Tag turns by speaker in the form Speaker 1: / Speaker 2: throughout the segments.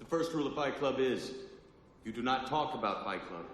Speaker 1: first rule of Fight Club is, you do not talk about Fight Club.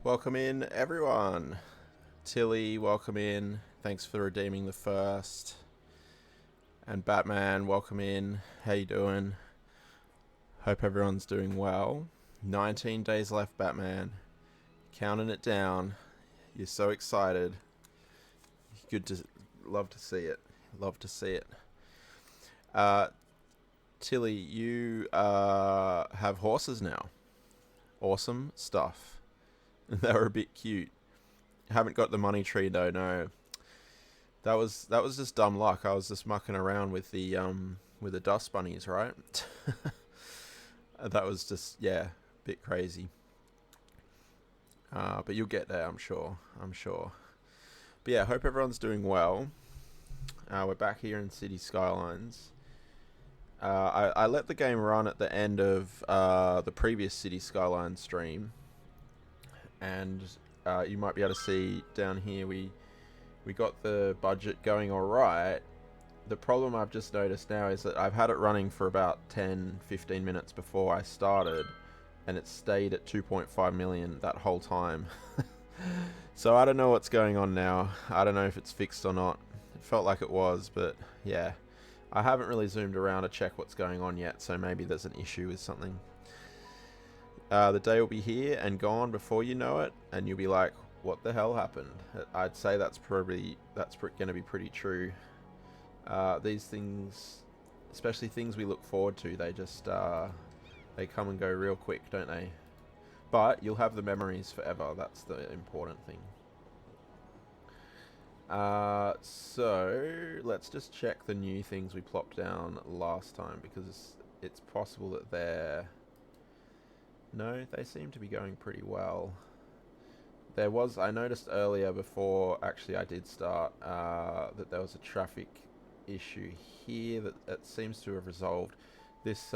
Speaker 2: Welcome in, everyone. Tilly, welcome in. Thanks for redeeming the first. And Batman, welcome in. How you doing? Hope everyone's doing well. 19 days left, Batman. Counting it down. You're so excited. Good to... Love to see it. Love to see it. Tilly, you have horses now. Awesome stuff. They were a bit cute. Haven't got the money tree though, no. That was just dumb luck. I was just mucking around with the dust bunnies, right? That was just, yeah, a bit crazy. But you'll get there, I'm sure. But yeah, hope everyone's doing well. We're back here in Cities Skylines. I let the game run at the end of the previous Cities Skylines stream. And you might be able to see down here we got the budget going alright. The problem I've just noticed now is that I've had it running for about 10-15 minutes before I started, and it stayed at 2.5 million that whole time. So I don't know what's going on now. I don't know if it's fixed or not. It felt like it was, but yeah. I haven't really zoomed around to check what's going on yet, so maybe there's an issue with something. The day will be here and gone before you know it, and you'll be like, what the hell happened? I'd say that's going to be pretty true. These things, especially things we look forward to, they just they come and go real quick, don't they? But you'll have the memories forever. That's the important thing. So let's just check the new things we plopped down last time, because it's possible that they're... No, they seem to be going pretty well. I noticed earlier before actually I did start that there was a traffic issue here that seems to have resolved. This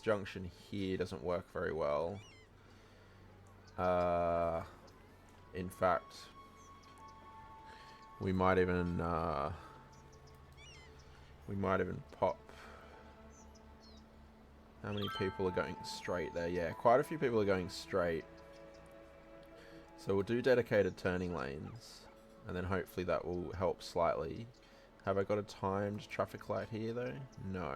Speaker 2: junction here doesn't work very well. In fact, we might even pop. How many people are going straight there? Yeah, quite a few people are going straight. So we'll do dedicated turning lanes, and then hopefully that will help slightly. Have I got a timed traffic light here though? No.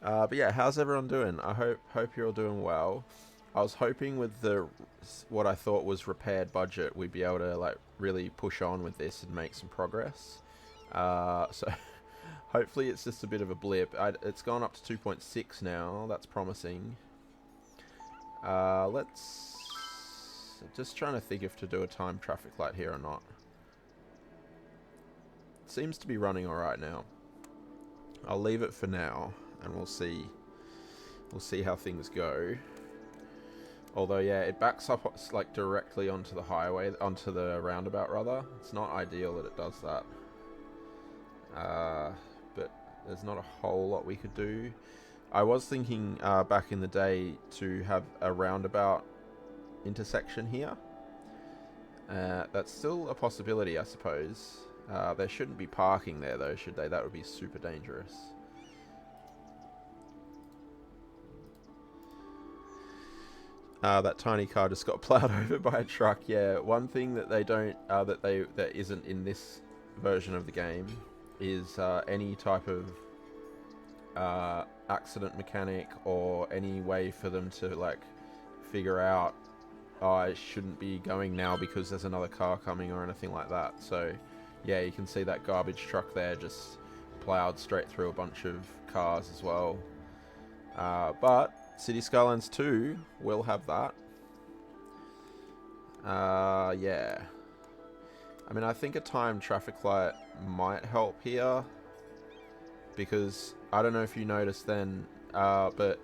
Speaker 2: But yeah, how's everyone doing? I hope you're all doing well. I was hoping with what I thought was repaired budget, we'd be able to like really push on with this and make some progress. So hopefully it's just a bit of a blip. It's gone up to 2.6 now. That's promising. Let's... Just trying to think if to do a timed traffic light here or not. It seems to be running alright now. I'll leave it for now, and we'll see. We'll see how things go. Although, yeah, it backs up like directly onto the highway, onto the roundabout rather. It's not ideal that it does that. But there's not a whole lot we could do. I was thinking back in the day to have a roundabout intersection here. That's still a possibility, I suppose. There shouldn't be parking there though, should they? That would be super dangerous. That tiny car just got plowed over by a truck. Yeah, one thing that they don't, that isn't in this version of the game is any type of accident mechanic or any way for them to like figure out, oh, I shouldn't be going now because there's another car coming or anything like that. So yeah, you can see that garbage truck there just plowed straight through a bunch of cars as well. But Cities Skylines 2 will have that. Yeah. I mean, I think a timed traffic light might help here, because I don't know if you noticed then, but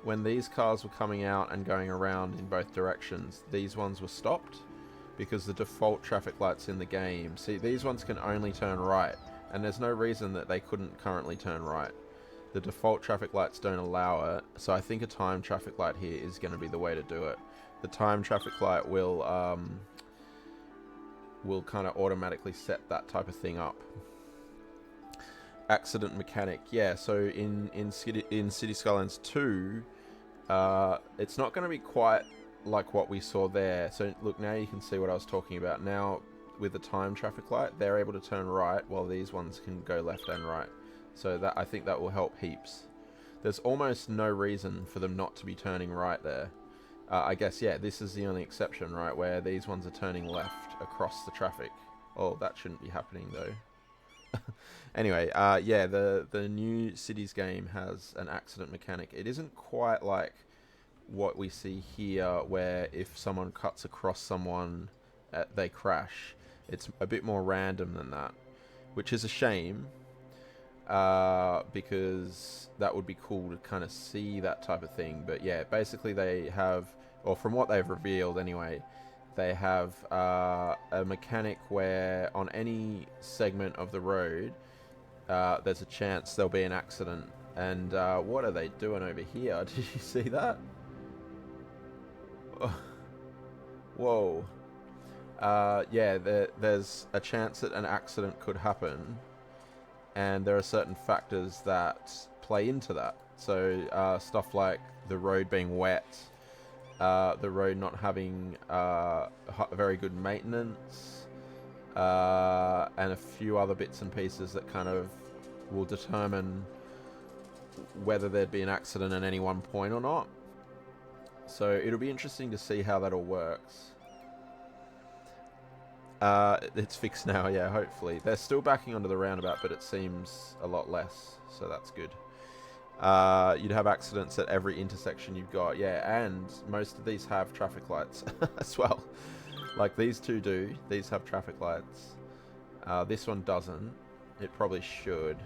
Speaker 2: when these cars were coming out and going around in both directions, these ones were stopped because the default traffic lights in the game, see, these ones can only turn right, and there's no reason that they couldn't currently turn right. The default traffic lights don't allow it, so I think a timed traffic light here is going to be the way to do it. The timed traffic light will kind of automatically set that type of thing up. Accident mechanic, yeah. So in Cities Skylines 2, it's not going to be quite like what we saw there. So look, now you can see what I was talking about. Now with the time traffic light, they're able to turn right while these ones can go left and right. So that, I think that will help heaps. There's almost no reason for them not to be turning right there. I guess, yeah, this is the only exception, right, where these ones are turning left across the traffic. Oh, that shouldn't be happening though. Anyway, yeah, the new Cities game has an accident mechanic. It isn't quite like what we see here, where if someone cuts across someone, they crash. It's a bit more random than that, which is a shame, because that would be cool to kind of see that type of thing. But yeah, basically they have, or from what they've revealed anyway, they have a mechanic where on any segment of the road, there's a chance there'll be an accident. And what are they doing over here? Did you see that? Whoa. Yeah, there's a chance that an accident could happen, and there are certain factors that play into that. So stuff like the road being wet, the road not having very good maintenance, and a few other bits and pieces that kind of will determine whether there'd be an accident at any one point or not. So it'll be interesting to see how that all works. It's fixed now, yeah, hopefully. They're still backing onto the roundabout, but it seems a lot less, so that's good. You'd have accidents at every intersection you've got, yeah, and most of these have traffic lights as well. Like these two do, these have traffic lights. This one doesn't. It probably should.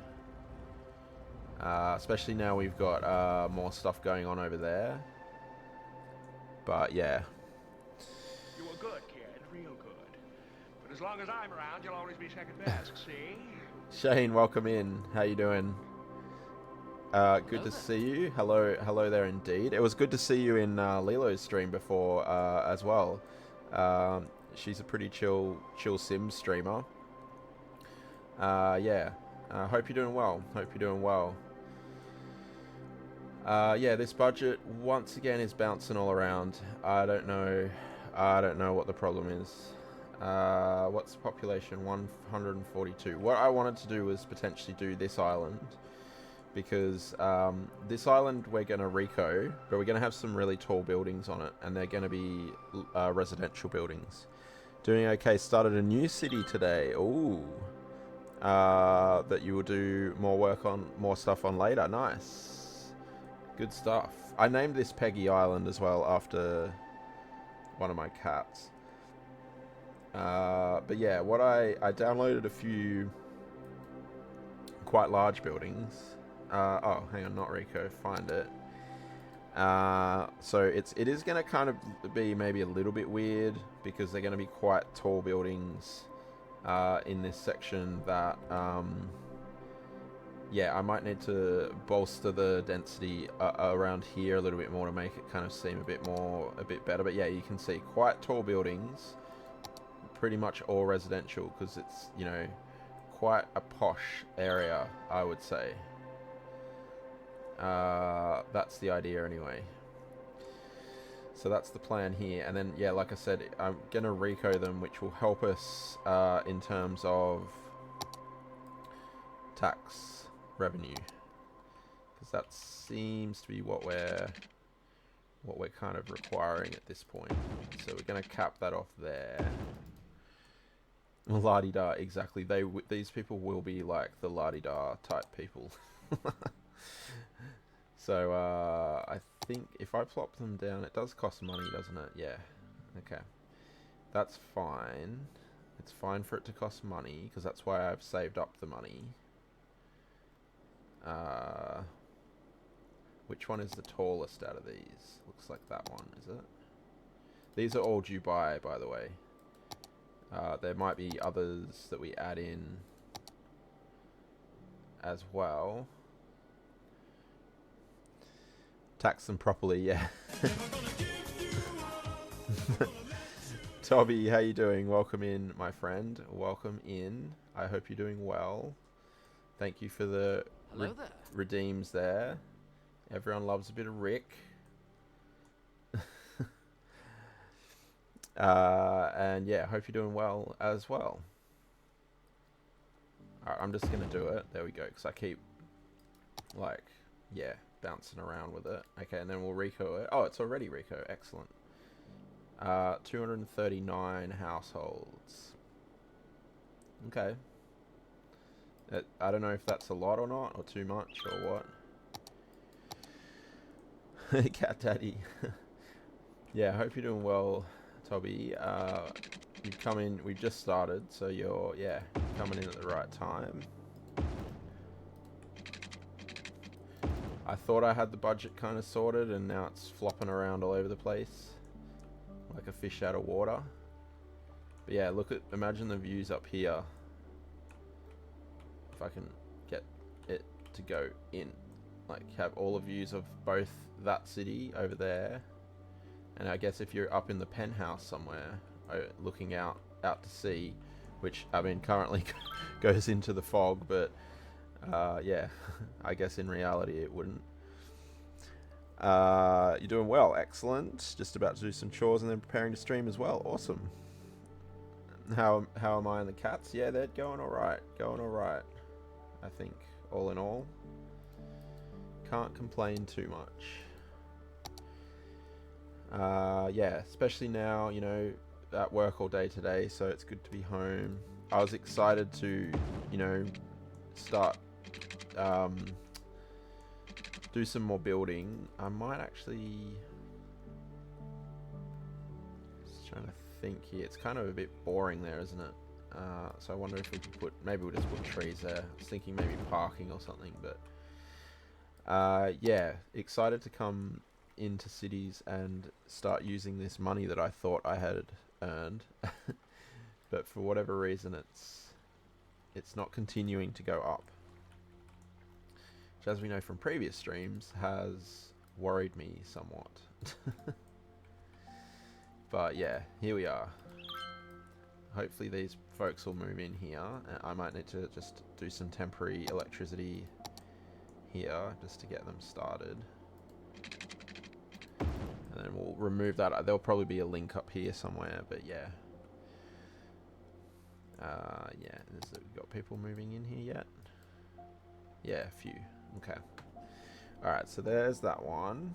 Speaker 2: Especially now we've got more stuff going on over there. But yeah.
Speaker 3: You were good, kid, real good. But as long as I'm around, you'll always be second best, see?
Speaker 2: Shane, welcome in. How you doing? Good to see you. Hello there indeed. It was good to see you in Lilo's stream before as well. She's a pretty chill Sims streamer. Yeah. Hope you're doing well. Yeah, this budget once again is bouncing all around. I don't know what the problem is. What's the population? 142. What I wanted to do was potentially do this island, because this island we're going to Rico, but we're going to have some really tall buildings on it, and they're going to be residential buildings. Doing okay. Started a new city today. Ooh. That you will do more stuff on later. Nice. Good stuff. I named this Peggy Island as well after one of my cats. But yeah, what I downloaded a few quite large buildings. Oh, hang on, not Rico. Find it. So it is going to kind of be maybe a little bit weird, because they're going to be quite tall buildings in this section that yeah, I might need to bolster the density around here a little bit more to make it kind of seem a bit better. But yeah, you can see quite tall buildings, pretty much all residential, because it's, you know, quite a posh area, I would say. That's the idea anyway. So that's the plan here, and then yeah, like I said, I'm gonna Rico them, which will help us in terms of tax revenue, because that seems to be what we're kind of requiring at this point. So we're gonna cap that off there. La-di-da, exactly. These people will be like the la-di-da type people. So I think if I plop them down, it does cost money, doesn't it? Yeah. Okay. That's fine. It's fine for it to cost money, because that's why I've saved up the money. Which one is the tallest out of these? Looks like that one, is it? These are all Dubai, by the way. There might be others that we add in as well. Tax them properly, yeah. Toby, how you doing? Welcome in, my friend. Welcome in. I hope you're doing well. Thank you for the redeems there. Everyone loves a bit of Rick. And yeah, hope you're doing well as well. Alright, I'm just gonna do it. There we go, because I keep, like, yeah, bouncing around with it. Okay, and then we'll Rico it. Oh, it's already Rico. Excellent. 239 households. Okay. I don't know if that's a lot or not, or too much, or what. Cat Daddy. Yeah, I hope you're doing well, Toby. You've come in, we've just started, so you're, yeah, coming in at the right time. I thought I had the budget kind of sorted, and now it's flopping around all over the place, like a fish out of water. But yeah, imagine the views up here. If I can get it to go in, like have all the views of both that city over there, and I guess if you're up in the penthouse somewhere, looking out to sea, which I mean currently goes into the fog, but yeah, I guess in reality it wouldn't. You're doing well, excellent. Just about to do some chores and then preparing to stream as well. Awesome. How am I and the cats? Yeah, they're going all right. I think all in all, can't complain too much. Yeah, especially now, you know, at work all day today, so it's good to be home. I was excited to, you know, start do some more building. I might actually, just trying to think here. It's kind of a bit boring there, isn't it? So I wonder if we could maybe we'll just put trees there. I was thinking maybe parking or something, but yeah, excited to come into cities and start using this money that I thought I had earned, but for whatever reason it's not continuing to go up, which, as we know from previous streams, has worried me somewhat. But yeah, here we are. Hopefully these folks will move in here. I might need to just do some temporary electricity here just to get them started. And then we'll remove that. There'll probably be a link up here somewhere, but yeah. Yeah, we've got people moving in here yet? Yeah, a few. Okay. Alright, so there's that one.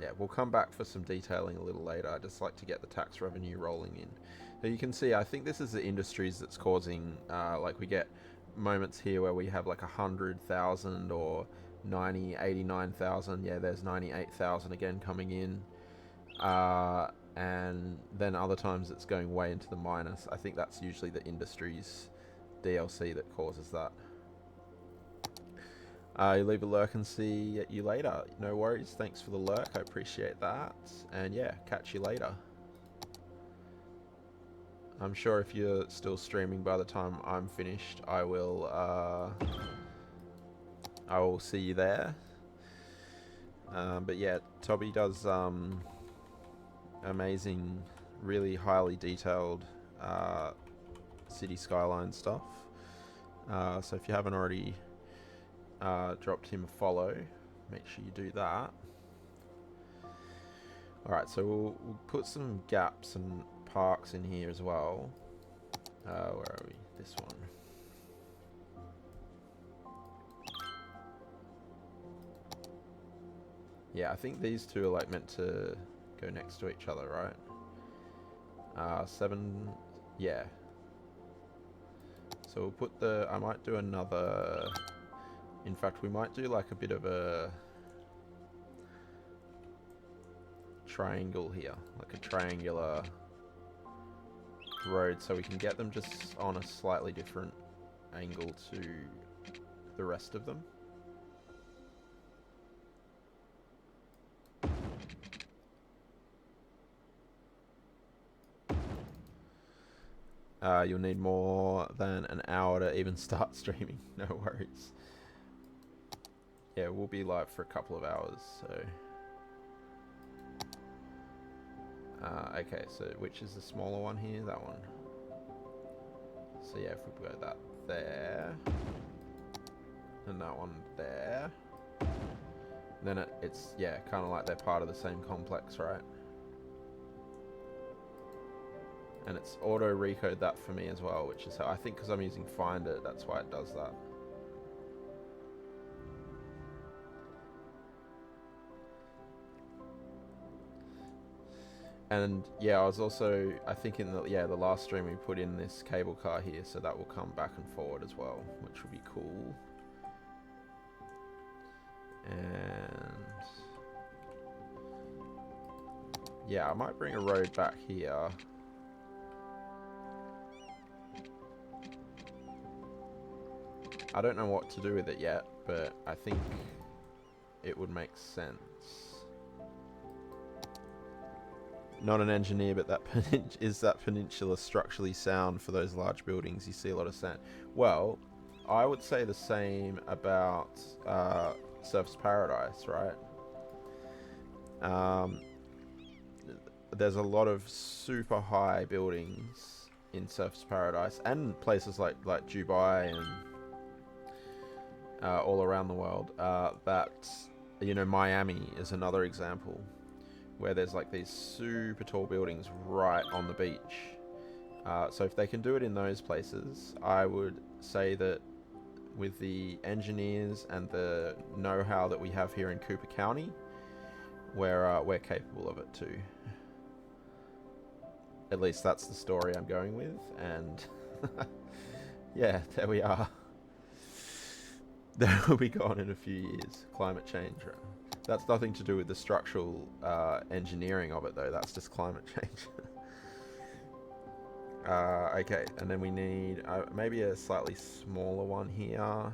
Speaker 2: Yeah, we'll come back for some detailing a little later. I just like to get the tax revenue rolling in. So you can see, I think this is the industries that's causing, like we get moments here where we have like 100,000 or 89,000. Yeah, there's 98,000 again coming in. And then other times it's going way into the minus. I think that's usually the industries DLC that causes that. You leave a lurk and see you later. No worries. Thanks for the lurk. I appreciate that. And yeah, catch you later. I'm sure if you're still streaming by the time I'm finished, I will see you there. But yeah, Toby does amazing, really highly detailed City Skyline stuff. So if you haven't already dropped him a follow, make sure you do that. Alright, so we'll put some gaps and parks in here as well. Where are we? This one. Yeah, I think these two are like meant to go next to each other, right? 7, yeah. So we'll put I might do another, in fact we might do like a bit of a triangle here, like a triangular road, so we can get them just on a slightly different angle to the rest of them. You'll need more than an hour to even start streaming. No worries. Yeah, we'll be live for a couple of hours, so... okay, so which is the smaller one here? That one. So yeah, if we go that there, and that one there, then it's, yeah, kind of like they're part of the same complex, right? And it's auto recode that for me as well, which is how I think, because I'm using Finder, that's why it does that. And yeah, I was also, I think in the last stream we put in this cable car here, so that will come back and forward as well, which will be cool. And yeah, I might bring a road back here. I don't know what to do with it yet, but I think it would make sense. Not an engineer, but that is that peninsula structurally sound for those large buildings? You see a lot of sand. Well, I would say the same about Surf's Paradise, right? There's a lot of super high buildings in Surf's Paradise, and places like Dubai and all around the world. That, you know, Miami is another example, where there's like these super tall buildings right on the beach. So if they can do it in those places, I would say that with the engineers and the know-how that we have here in Cooper County, we're capable of it too. At least that's the story I'm going with, and yeah, there we are. That will be gone in a few years. Climate change. That's nothing to do with the structural engineering of it, though. That's just climate change. Okay, and then we need maybe a slightly smaller one here.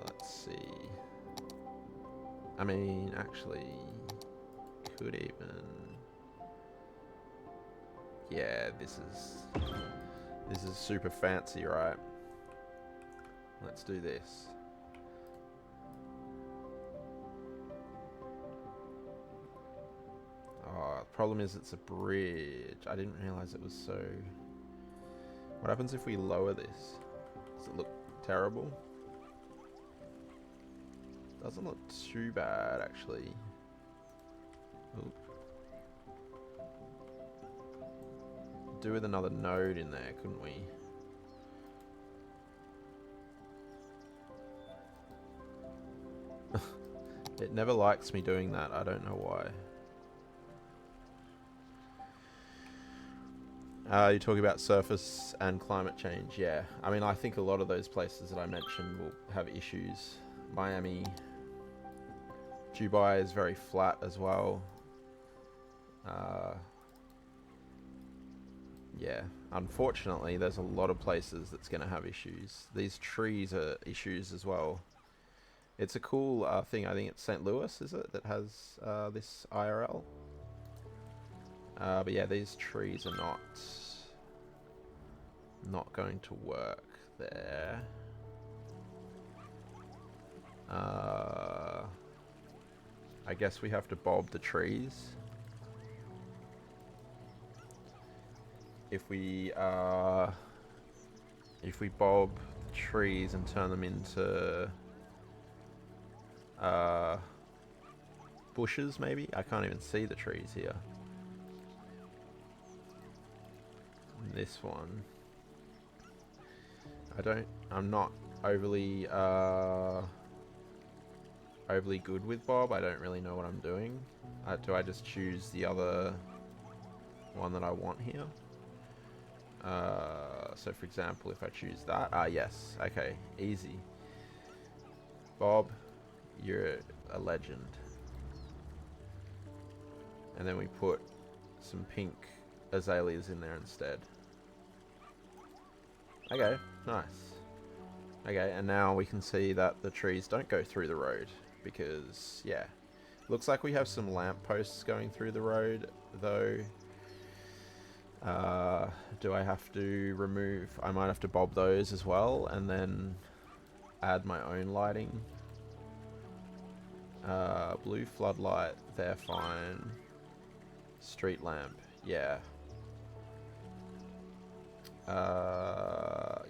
Speaker 2: Let's see. I mean, actually, could even... Yeah, this is super fancy, right? Let's do this. Oh, the problem is it's a bridge. I didn't realize it was so... What happens if we lower this? Does it look terrible? Doesn't look too bad, actually. Oop. Do with another node in there, couldn't we? It never likes me doing that. I don't know why. You're talking about surface and climate change. Yeah. I mean, I think a lot of those places that I mentioned will have issues. Miami. Dubai is very flat as well. Yeah. Unfortunately, there's a lot of places that's going to have issues. These trees are issues as well. It's a cool thing. I think it's St. Louis, is it, that has this IRL? But yeah, these trees are not going to work there. I guess we have to bob the trees. If we bob trees and turn them into bushes, maybe? I can't even see the trees here. This one. I'm not overly good with Bob. I don't really know what I'm doing. Do I just choose the other one that I want here? So for example, if I choose that, yes, okay, easy. Bob, you're a legend. And then we put some pink azaleas in there instead. Okay, nice. Okay, and now we can see that the trees don't go through the road because, yeah. Looks like we have some lampposts going through the road, though. Do I have to remove... I might have to bob those as well, and then add my own lighting. Blue floodlight, they're fine. Street lamp, yeah.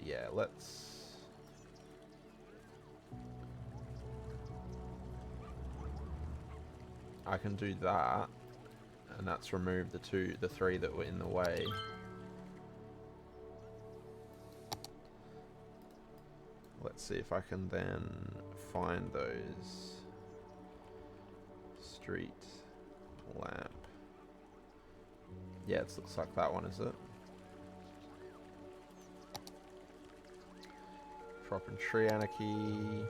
Speaker 2: Yeah, let's... I can do that. And that's removed the three that were in the way. Let's see if I can then find those. Street lamp. Yeah, it looks like that one, is it? Drop and tree anarchy.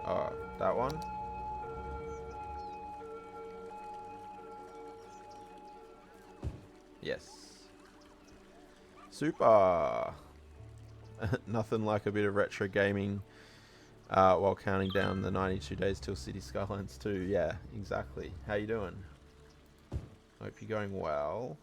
Speaker 2: Oh, that one? Yes. Super! Nothing like a bit of retro gaming while counting down the 92 days till Cities Skylines 2. Yeah, exactly. How you doing? Hope you're going well.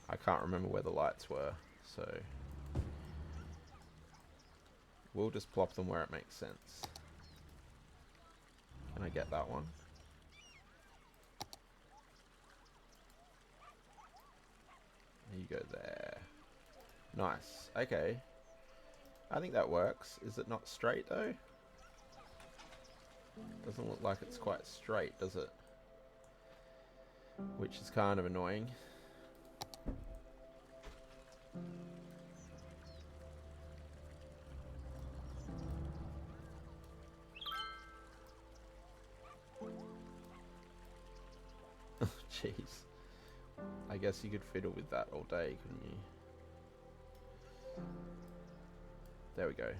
Speaker 2: I can't remember where the lights were, so we'll just plop them where it makes sense. Can I get that one? You go there. Nice. Okay. I think that works. Is it not straight though? Doesn't look like it's quite straight, does it? Which is kind of annoying. Jeez. I guess you could fiddle with that all day, couldn't you? There we go.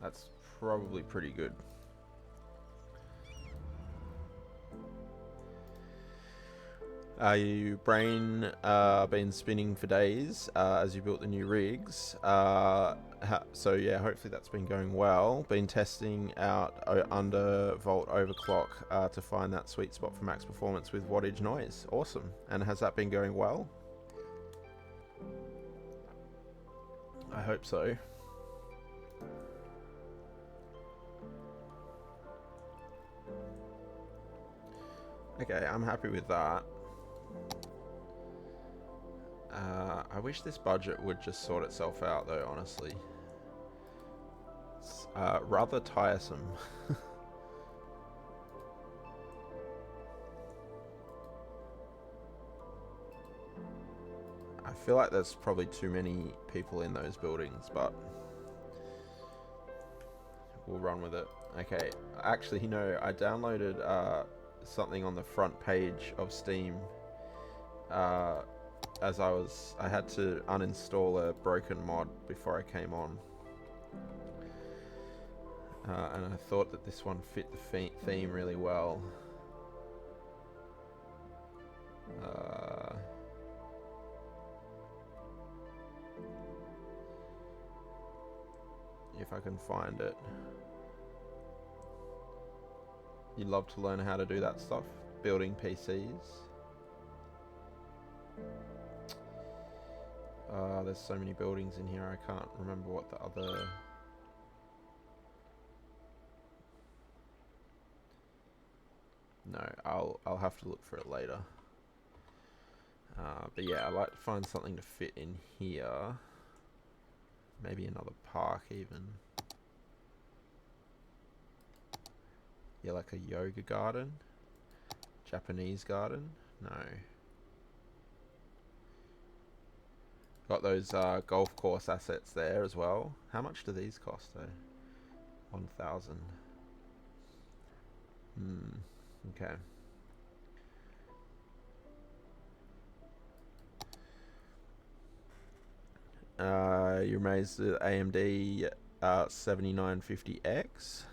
Speaker 2: That's probably pretty good. Your brain been spinning for days as you built the new rigs. So yeah, hopefully that's been going well. Been testing out under volt overclock to find that sweet spot for max performance with wattage noise. Awesome. And has that been going well? I hope so. Okay, I'm happy with that. I wish this budget would just sort itself out though, honestly. It's rather tiresome. I feel like there's probably too many people in those buildings, but we'll run with it. Okay, actually, you know, I downloaded something on the front page of Steam as I had to uninstall a broken mod before I came on, and I thought that this one fit the theme really well. If I can find it. You'd love to learn how to do that stuff, building PCs. There's so many buildings in here, I can't remember what the other... No, I'll have to look for it later. But yeah, I'd like to find something to fit in here. Maybe another park even. Yeah, like a yoga garden? Japanese garden? No. Got those golf course assets there as well. How much do these cost though? 1,000. Okay. You're amazed at AMD 7950X?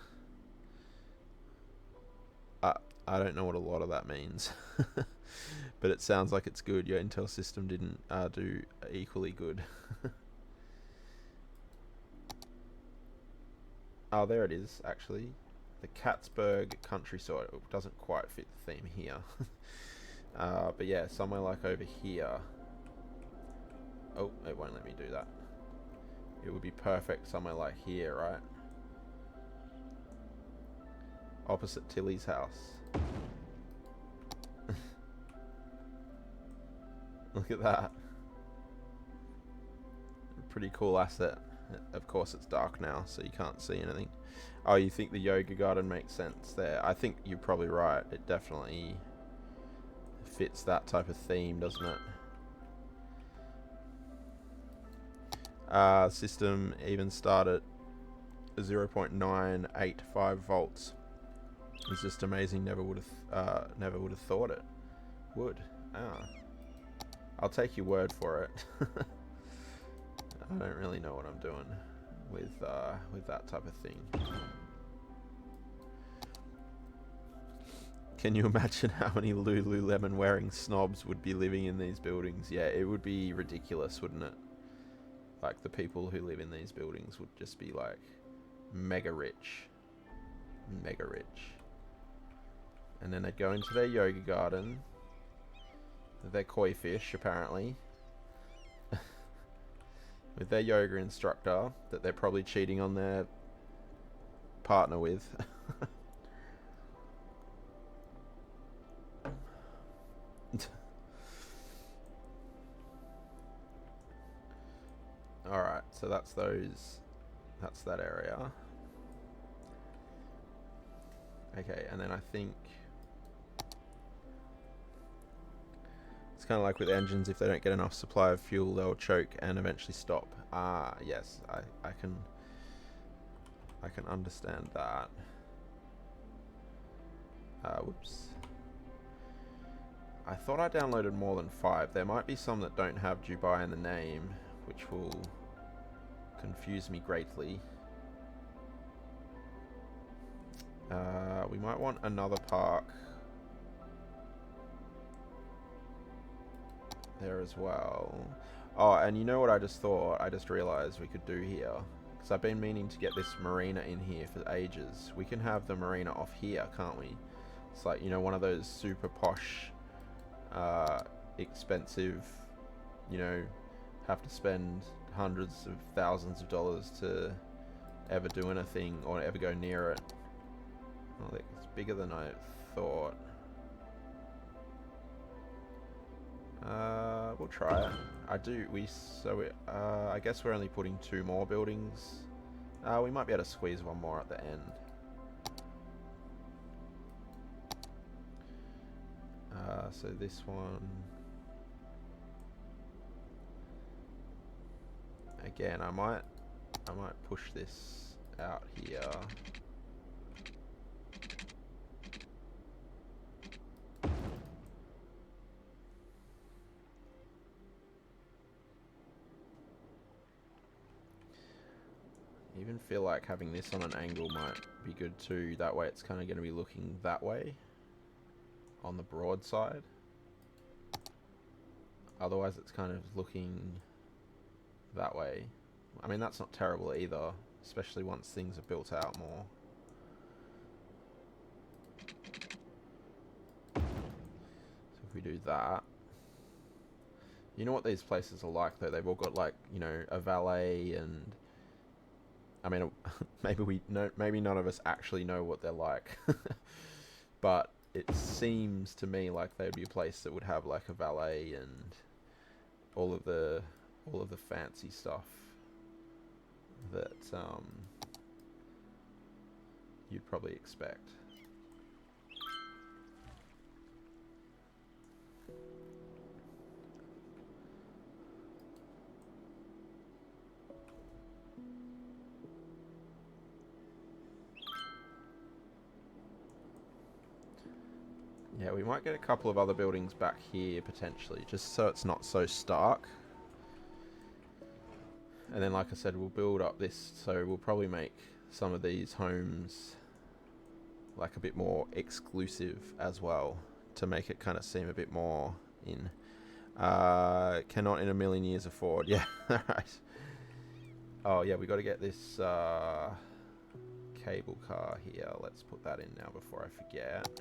Speaker 2: I don't know what a lot of that means. But it sounds like it's good. Your Intel system didn't do equally good. Oh, there it is, actually. The Cattsburg countryside. It doesn't quite fit the theme here. But yeah, somewhere like over here. Oh, it won't let me do that. It would be perfect somewhere like here, right? Opposite Tilly's house. Look at that. pretty cool asset. Of course, it's dark now, so you can't see anything. Oh, you think the yoga garden makes sense there? I think you're probably right. It definitely fits that type of theme, doesn't it? System even started 0.985 volts. It's just amazing. Never would have thought it would. I'll take your word for it. I don't really know what I'm doing with that type of thing. Can you imagine how many Lululemon wearing snobs would be living in these buildings? Yeah, it would be ridiculous, wouldn't it? Like, the people who live in these buildings would just be like mega rich. Mega rich. And then they'd go into their yoga garden. Their koi fish, apparently. With their yoga instructor that they're probably cheating on their partner with. Alright, so that's that area. Okay, and then I think it's kind of like with engines, if they don't get enough supply of fuel, they'll choke and eventually stop. Yes, I can understand that. Whoops. I thought I downloaded more than 5. There might be some that don't have Dubai in the name, which will confuse me greatly. We might want another park there as well. Oh, and you know what I just thought? I just realized we could do here. Because I've been meaning to get this marina in here for ages. We can have the marina off here, can't we? It's like, you know, one of those super posh, expensive, you know, have to spend hundreds of thousands of dollars to ever do anything or ever go near it. Well, it's bigger than I thought. We'll try it. I guess we're only putting 2 more buildings. We might be able to squeeze one more at the end. So this one. Again, I might push this out here. Even feel like having this on an angle might be good too. That way it's kind of going to be looking that way on the broad side. Otherwise it's kind of looking that way. I mean, that's not terrible either, especially once things are built out more. So if we do that. You know what these places are like though? They've all got, like, you know, a valet, and I mean, maybe none of us actually know what they're like. But it seems to me like they'd be a place that would have like a valet and all of the fancy stuff that you'd probably expect. Yeah, we might get a couple of other buildings back here potentially, just so it's not so stark. And then, like I said, we'll build up this, so we'll probably make some of these homes like a bit more exclusive as well, to make it kind of seem a bit more in. Cannot in a million years afford. Yeah, right. Oh yeah, we got to get this cable car here. Let's put that in now before I forget.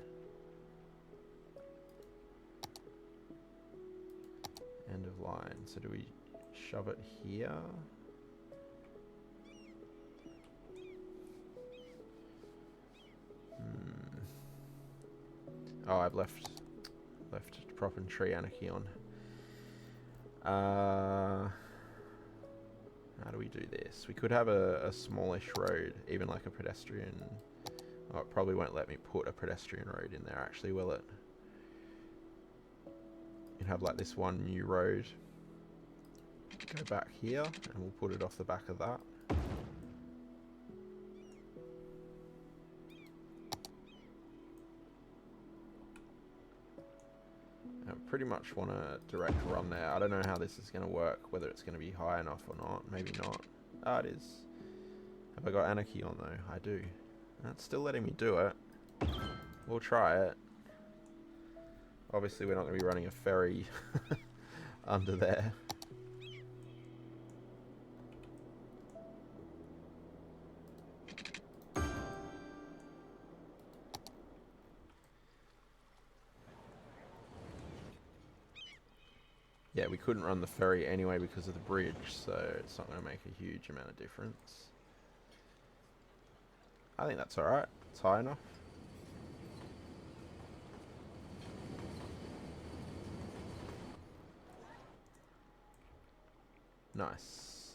Speaker 2: End of line. So do we shove it here? Oh, I've left prop and tree anarchy on. How do we do this? We could have a smallish road, even like a pedestrian. Oh, it probably won't let me put a pedestrian road in there, actually, will it? You can have like this one new road. Go back here, and we'll put it off the back of that. I pretty much want a direct run there. I don't know how this is going to work, whether it's going to be high enough or not. Maybe not. Ah, it is. Have I got anarchy on though? I do. That's still letting me do it. We'll try it. Obviously we're not going to be running a ferry under there. Yeah, we couldn't run the ferry anyway because of the bridge, so it's not going to make a huge amount of difference. I think that's alright. It's high enough. Nice.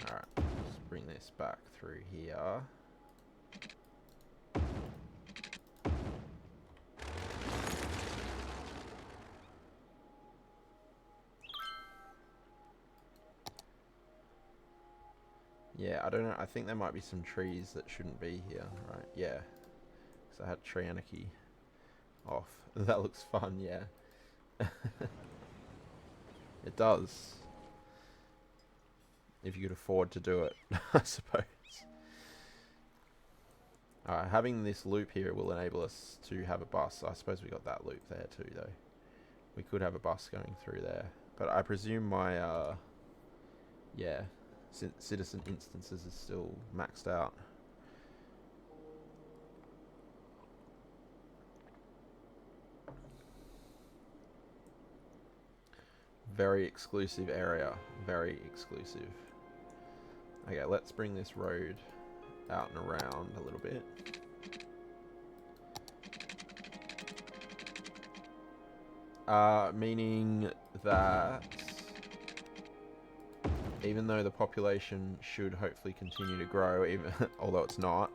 Speaker 2: Alright, just bring this back through here. Yeah, I don't know. I think there might be some trees that shouldn't be here, right? Yeah. Because I had tree anarchy off. That looks fun, yeah. It does. If you could afford to do it, I suppose. Alright, having this loop here will enable us to have a bus. I suppose we got that loop there too, though. We could have a bus going through there. But I presume my, yeah, citizen instances is still maxed out. Very exclusive area. Very exclusive. Okay, let's bring this road out and around a little bit. Meaning that even though the population should hopefully continue to grow, even although it's not,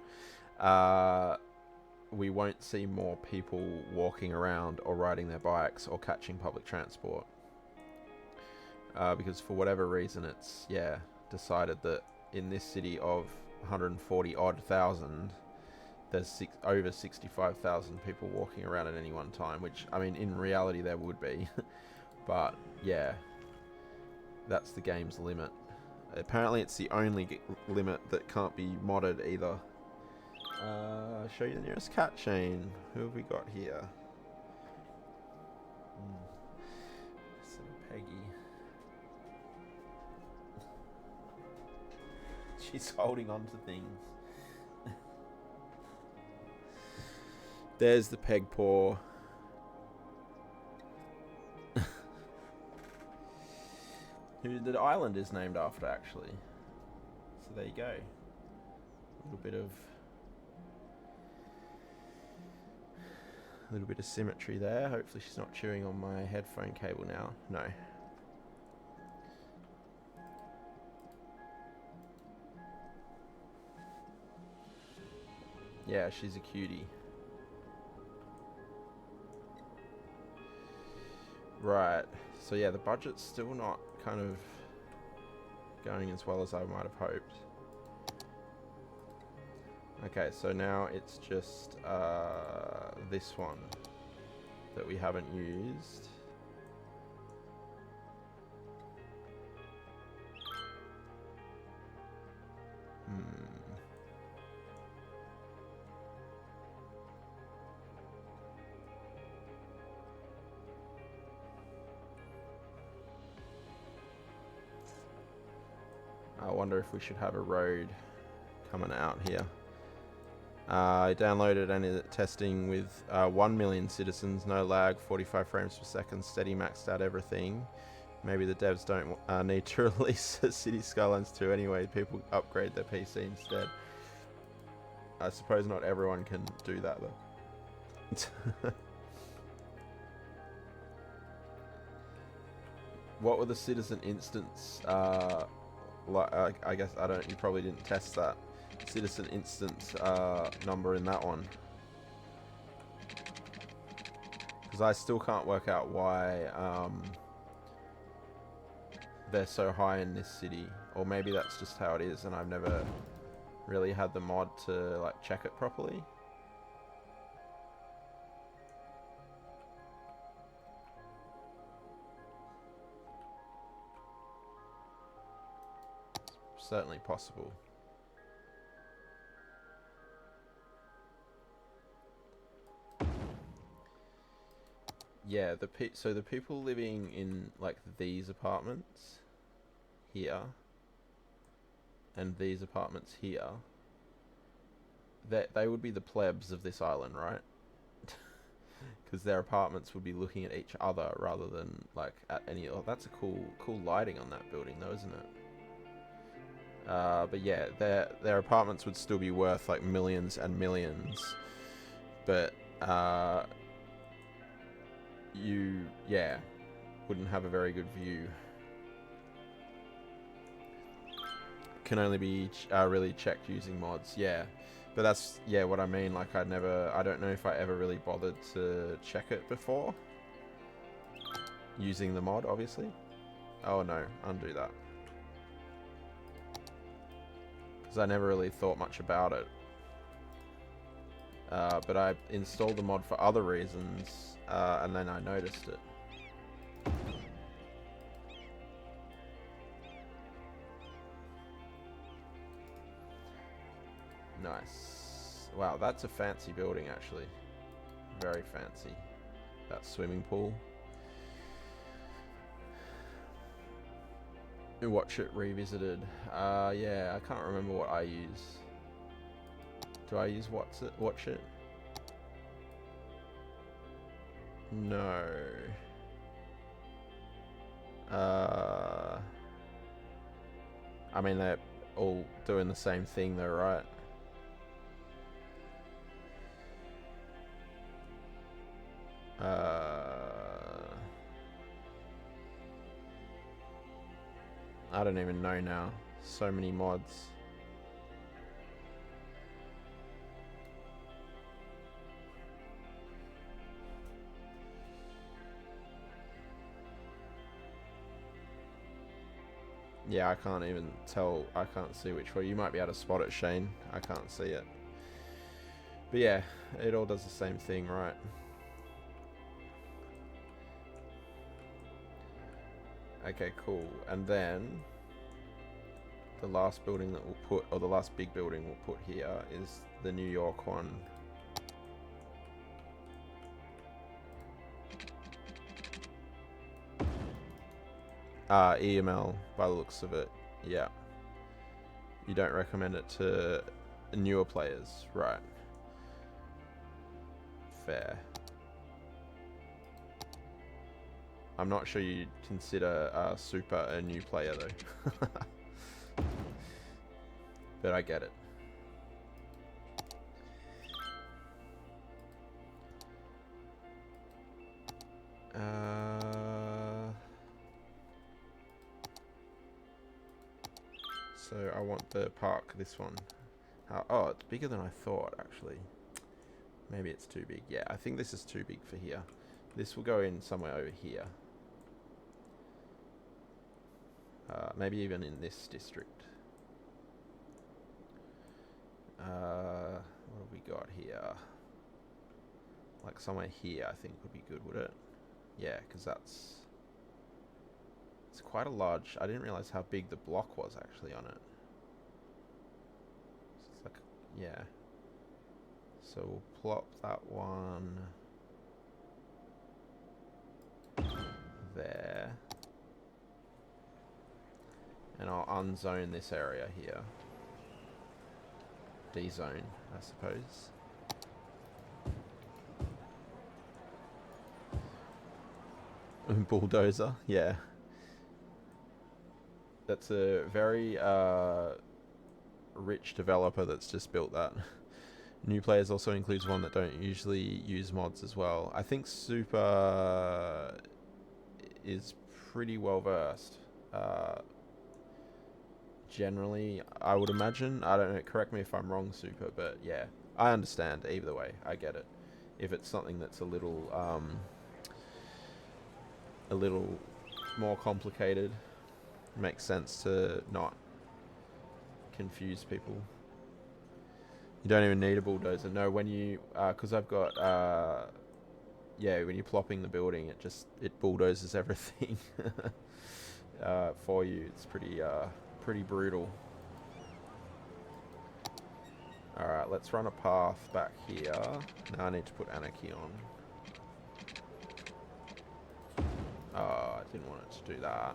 Speaker 2: we won't see more people walking around or riding their bikes or catching public transport. Because for whatever reason it's, yeah, decided that in this city of 140 odd thousand, there's over 65,000 people walking around at any one time, which, I mean, in reality there would be. But, yeah, that's the game's limit. Apparently it's the only limit that can't be modded either. Show you the nearest cat chain. Who have we got here? Peggy. She's holding on to things. There's the peg paw. Who the island is named after, actually. So there you go. A little bit of symmetry there. Hopefully she's not chewing on my headphone cable now. No. Yeah, she's a cutie. Right. So yeah, the budget's still not kind of going as well as I might have hoped. Okay, so now it's just this one that we haven't used. I wonder if we should have a road coming out here. I downloaded and is testing with 1 million citizens, no lag, 45 frames per second, steady, maxed out everything. Maybe the devs don't need to release Cities Skylines 2 anyway. People upgrade their PC instead. I suppose not everyone can do that though. what were the citizen instance? I guess I don't. You probably didn't test that citizen instance number in that one, because I still can't work out why they're so high in this city, or maybe that's just how it is, and I've never really had the mod to like check it properly. Certainly possible. Yeah, so the people living in like these apartments here and these apartments here, they would be the plebs of this island, right? Because their apartments would be looking at each other rather than like at any. Oh, that's a cool lighting on that building, though, isn't it? But yeah, their apartments would still be worth like millions and millions, but you wouldn't have a very good view. Can only be really checked using mods. Yeah, but that's what I mean. Like I don't know if I ever really bothered to check it before using the mod, obviously. Oh no, undo that. Because I never really thought much about it. But I installed the mod for other reasons, and then I noticed it. Nice. Wow, that's a fancy building, actually. Very fancy. That swimming pool. Watch it revisited. Yeah, I can't remember what I use. Do I use watch it? No. I mean, they're all doing the same thing though, right? I don't even know now. So many mods. Yeah, I can't even tell. I can't see which way. You might be able to spot it, Shane. I can't see it. But yeah, it all does the same thing, right? Okay, cool. And then the last building that we'll put, or the last big building we'll put here, is the New York one. EML, by the looks of it. Yeah. You don't recommend it to newer players, right? Fair. I'm not sure you'd consider Super a new player though. But I get it. So I want the park, this one. Oh, it's bigger than I thought, actually. Maybe it's too big. Yeah, I think this is too big for here. This will go in somewhere over here. Maybe even in this district. What have we got here? Like somewhere here, I think would be good, would it? Yeah, because it's quite a large. I didn't realize how big the block was actually on it. So it's like, yeah. So we'll plop that one there. And I'll unzone this area here. D-zone, I suppose. Bulldozer, yeah. That's a very rich developer that's just built that. New players also includes one that don't usually use mods as well. I think Super is pretty well versed. Generally, I would imagine. I don't know. Correct me if I'm wrong, Super. But yeah, I understand either way. I get it. If it's something that's a little more complicated, it makes sense to not confuse people. You don't even need a bulldozer. No, when you, because I've got, yeah, when you're plopping the building, it bulldozes everything for you. It's pretty brutal. All right, let's run a path back here. Now I need to put anarchy on. Oh, I didn't want it to do that.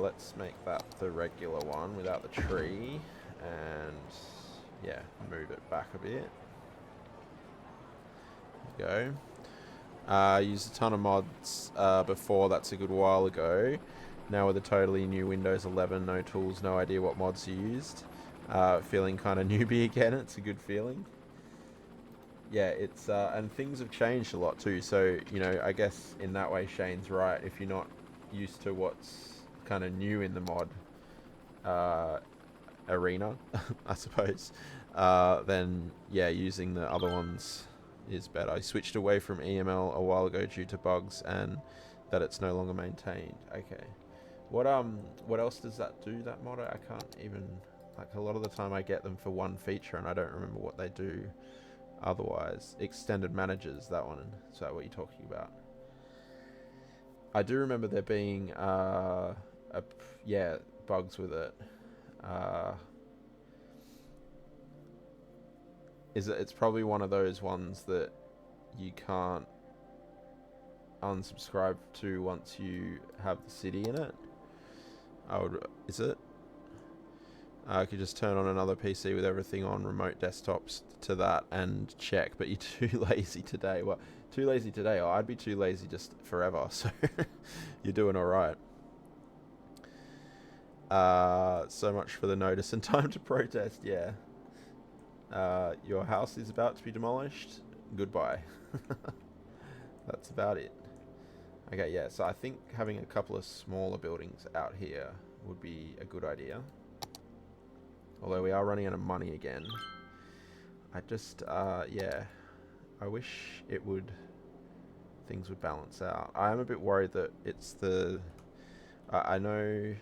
Speaker 2: Let's make that the regular one without the tree, and yeah, move it back a bit. There we go. Used a ton of mods before, that's a good while ago. Now with a totally new Windows 11, no tools, no idea what mods you used. Feeling kind of newbie again, it's a good feeling. Yeah, it's and things have changed a lot too, so, you know, I guess in that way Shane's right. If you're not used to what's kind of new in the mod arena, I suppose, then yeah, using the other ones is better. I switched away from EML a while ago due to bugs and that it's no longer maintained. Okay. What else does that do, that mod? I can't even, like, a lot of the time I get them for one feature and I don't remember what they do otherwise. Extended managers, that one. Is that what you're talking about? I do remember there being yeah, bugs with it. It's probably one of those ones that you can't unsubscribe to once you have the city in it. Is it? I could just turn on another PC with everything on remote desktops to that and check, but you're too lazy today. Well, too lazy today? Oh, I'd be too lazy just forever, so you're doing alright. So much for the notice and time to protest, yeah. Your house is about to be demolished. Goodbye. That's about it. Okay, yeah, so I think having a couple of smaller buildings out here would be a good idea. Although we are running out of money again. I just, yeah, I wish things would balance out. I am a bit worried that it's I know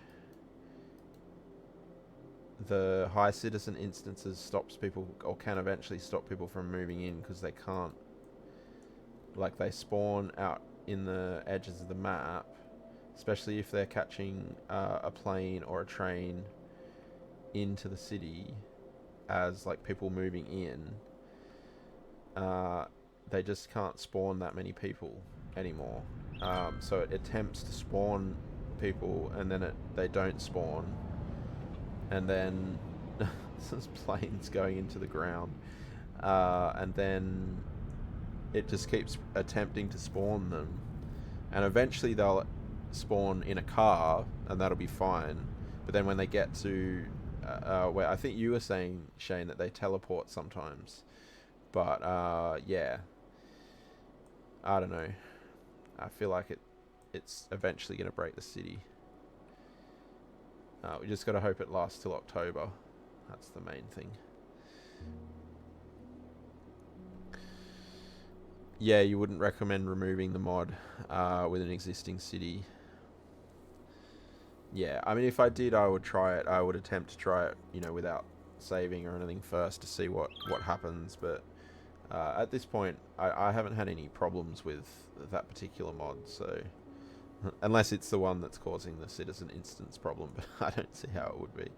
Speaker 2: the high citizen instances stops people, or can eventually stop people from moving in because they can't, like, they spawn out in the edges of the map, especially if they're catching a plane or a train into the city as, like, people moving in. They just can't spawn that many people anymore. So it attempts to spawn people and then they don't spawn. And then there's planes going into the ground. And then it just keeps attempting to spawn them. And eventually they'll spawn in a car and that'll be fine. But then when they get to where I think you were saying, Shane, that they teleport sometimes. But yeah, I don't know. I feel like it's eventually going to break the city. We just got to hope it lasts till October. That's the main thing. Yeah, you wouldn't recommend removing the mod with an existing city. Yeah, I mean, if I did, I would try it. I would attempt to try it, you know, without saving or anything first to see what happens. But at this point, I haven't had any problems with that particular mod, so unless it's the one that's causing the citizen instance problem, but I don't see how it would be.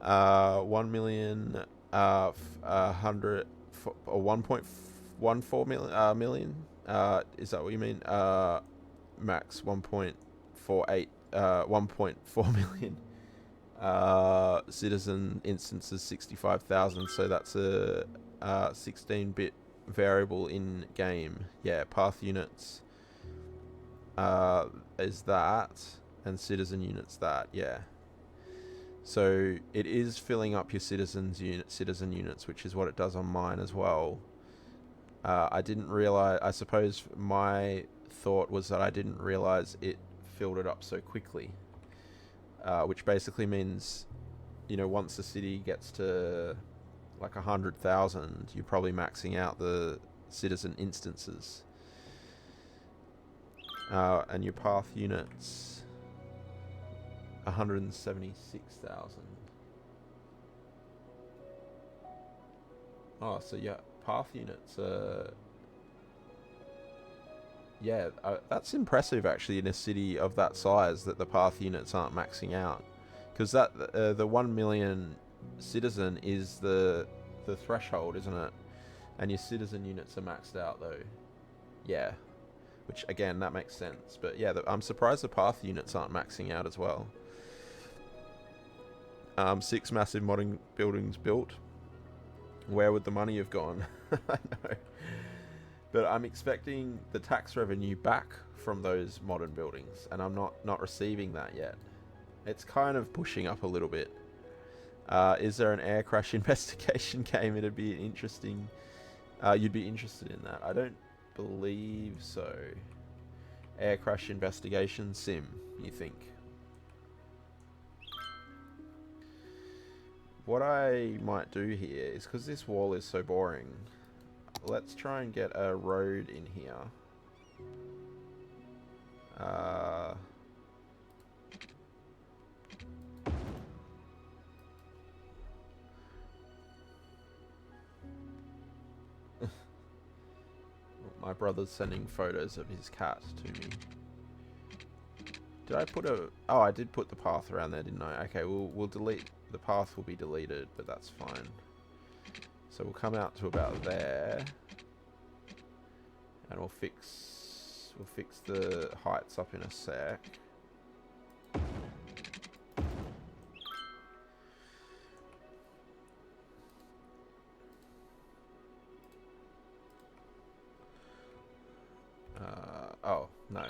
Speaker 2: 1 million, 100 or 1.14 million. Is that what you mean? Max 1.48, 1.4 million. Citizen instances 65,000, so that's a 16-bit variable in game. Yeah, path units is that, and citizen units that, yeah. So it is filling up your citizen units, which is what it does on mine as well. I didn't realize. I suppose my thought was that I didn't realize it filled it up so quickly, which basically means, you know, once the city gets to like 100,000, you're probably maxing out the citizen instances. And your path units, 176,000. Oh, so yeah, path units. Yeah, that's impressive actually in a city of that size that the path units aren't maxing out, because that the 1 million citizen is the threshold, isn't it? And your citizen units are maxed out though. Yeah, which again that makes sense. But yeah, I'm surprised the path units aren't maxing out as well. 6 massive modern buildings built. Where would the money have gone? I know. But I'm expecting the tax revenue back from those modern buildings, and I'm not receiving that yet. It's kind of pushing up a little bit. Is there an air crash investigation game? It'd be interesting. You'd be interested in that. I don't believe so. Air crash investigation sim, you think? What I might do here is, because this wall is so boring, let's try and get a road in here. My brother's sending photos of his cat to me. Did I put a... Oh, I did put the path around there, didn't I? Okay, we'll delete... The path will be deleted, but that's fine. So we'll come out to about there. And we'll fix the heights up in a sec. Oh, no.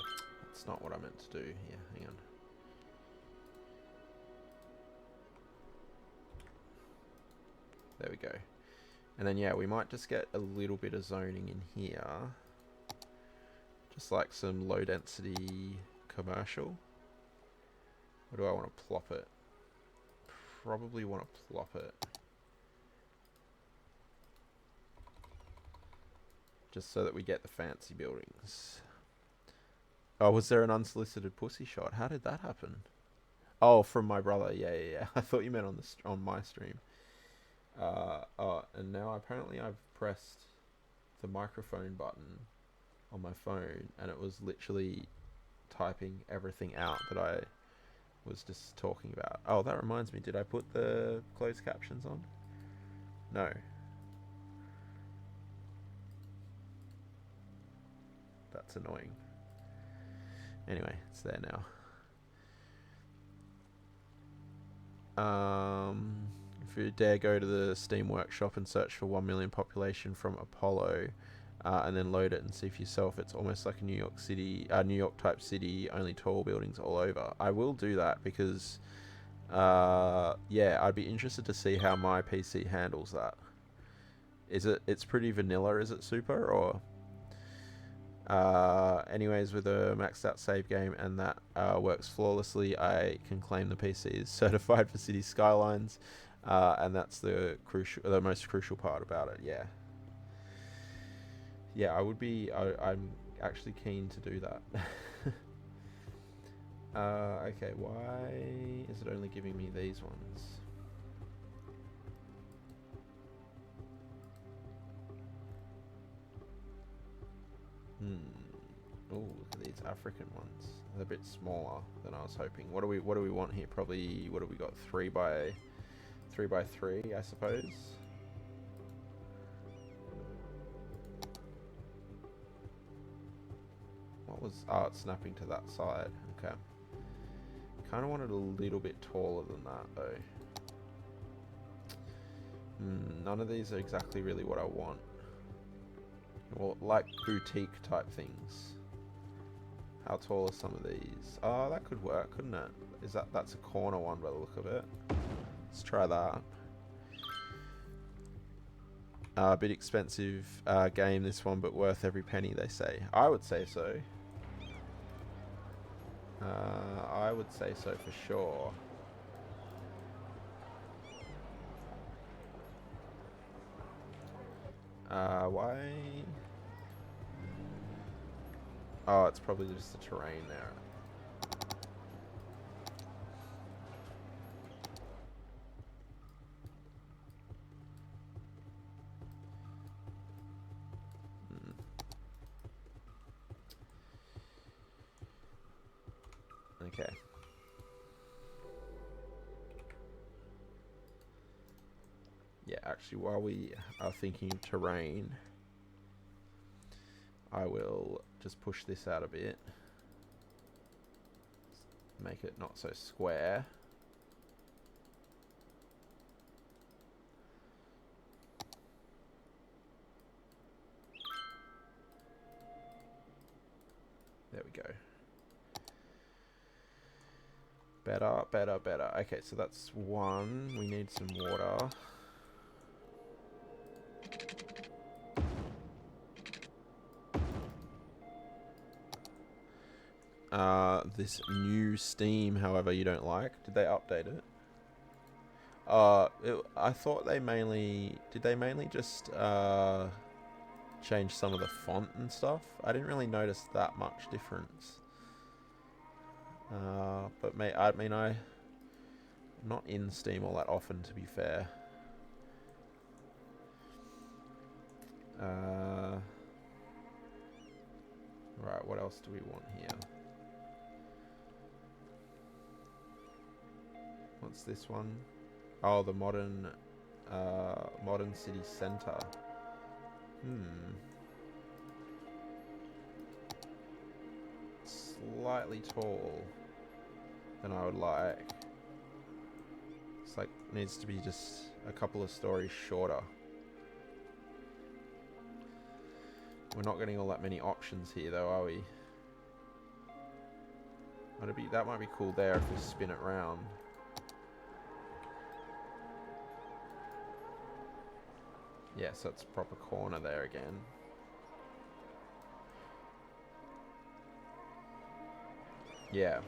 Speaker 2: That's not what I meant to do here. Hang on. There we go. And then, yeah, we might just get a little bit of zoning in here. Just like some low density commercial. Where do I want to plop it? Probably want to plop it. Just so that we get the fancy buildings. Oh, was there an unsolicited pussy shot? How did that happen? Oh, from my brother. Yeah. I thought you meant on my stream. Oh, and now apparently I've pressed the microphone button on my phone, and it was literally typing everything out that I was just talking about. Oh, that reminds me, did I put the closed captions on? No. That's annoying. Anyway, it's there now. If you dare go to the Steam Workshop and search for 1 million population from Apollo, and then load it and see for yourself, it's almost like a New York type city, only tall buildings all over. I will do that because, yeah, I'd be interested to see how my PC handles that. It's pretty vanilla, is it super, or... anyways, with a maxed out save game and that works flawlessly, I can claim the PC is certified for Cities Skylines, and that's the most crucial part about it. Yeah, I'm actually keen to do that. Okay, why is it only giving me these ones? Oh, look at these African ones. They're a bit smaller than I was hoping. What do we want here? Probably, what have we got? 3 by 3, I suppose. What was... Oh, it's snapping to that side. Okay. Kind of wanted a little bit taller than that, though. None of these are exactly really what I want. Well, like boutique type things. How tall are some of these? Oh, that could work, couldn't it? That's a corner one by the look of it. Let's try that. A bit expensive game, this one, but worth every penny, they say. I would say so. I would say so for sure. Why? Oh, it's probably just the terrain there. Okay. Yeah, actually, while we are thinking of terrain, I will just push this out a bit. Make it not so square. There we go. Better, better, better. Okay, so that's one. We need some water. This new Steam, however, you don't like. Did they update it? I thought they mainly... Did they mainly just change some of the font and stuff? I didn't really notice that much difference. But I'm not in Steam all that often, to be fair. Right, what else do we want here? What's this one? Oh, the modern city center. Slightly tall than I would like. It's like needs to be just a couple of stories shorter. We're not getting all that many options here, though, are we? That might be cool there if we spin it round. Yeah, so it's proper corner there again. Yeah.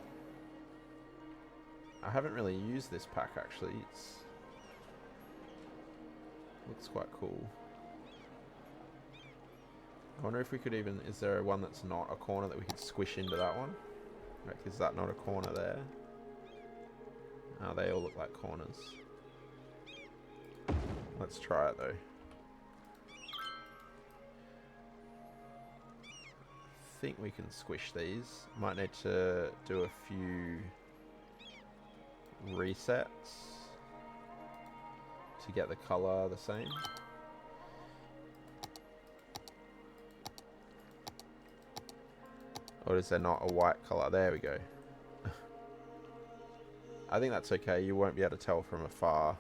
Speaker 2: I haven't really used this pack, actually. Looks quite cool. I wonder if we could even... Is there one that's not a corner that we could squish into that one? Like, is that not a corner there? Oh, they all look like corners. Let's try it, though. I think we can squish these. Might need to do a few resets to get the color the same. Or is there not a white color? There we go. I think that's okay. You won't be able to tell from afar.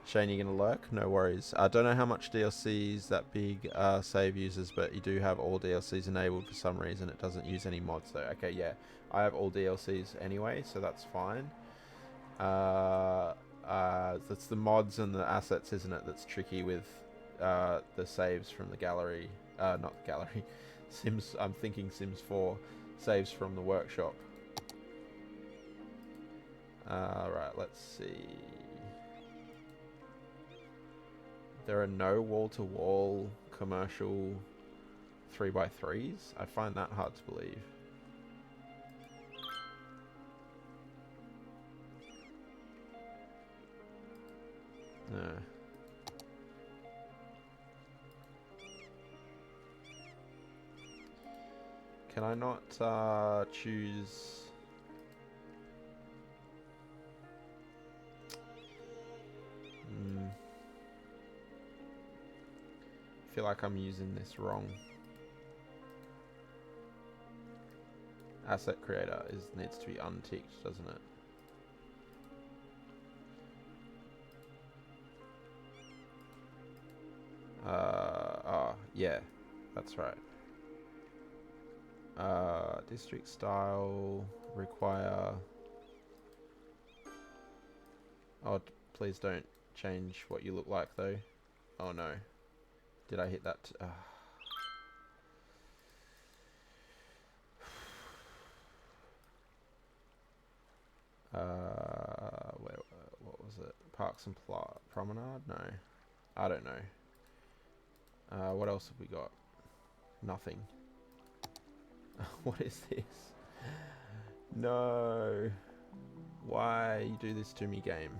Speaker 2: Shane, you gonna lurk? No worries. I don't know how much DLCs that big save uses, but you do have all DLCs enabled for some reason. It doesn't use any mods though. Okay, yeah. I have all DLCs anyway, so that's fine. That's the mods and the assets, isn't it, that's tricky with the saves from the gallery. Not the gallery. Sims. I'm thinking Sims 4 saves from the workshop. Right, let's see. There are no wall-to-wall commercial 3x3s. I find that hard to believe. No. Can I not choose... I feel like I'm using this wrong. Asset creator needs to be unticked, doesn't it? Yeah, that's right. District style require. Oh, please don't change what you look like though. Oh no. Did I hit that? What was it? Parks and Promenade? No. I don't know. What else have we got? Nothing. What is this? No. Why you do this to me, game?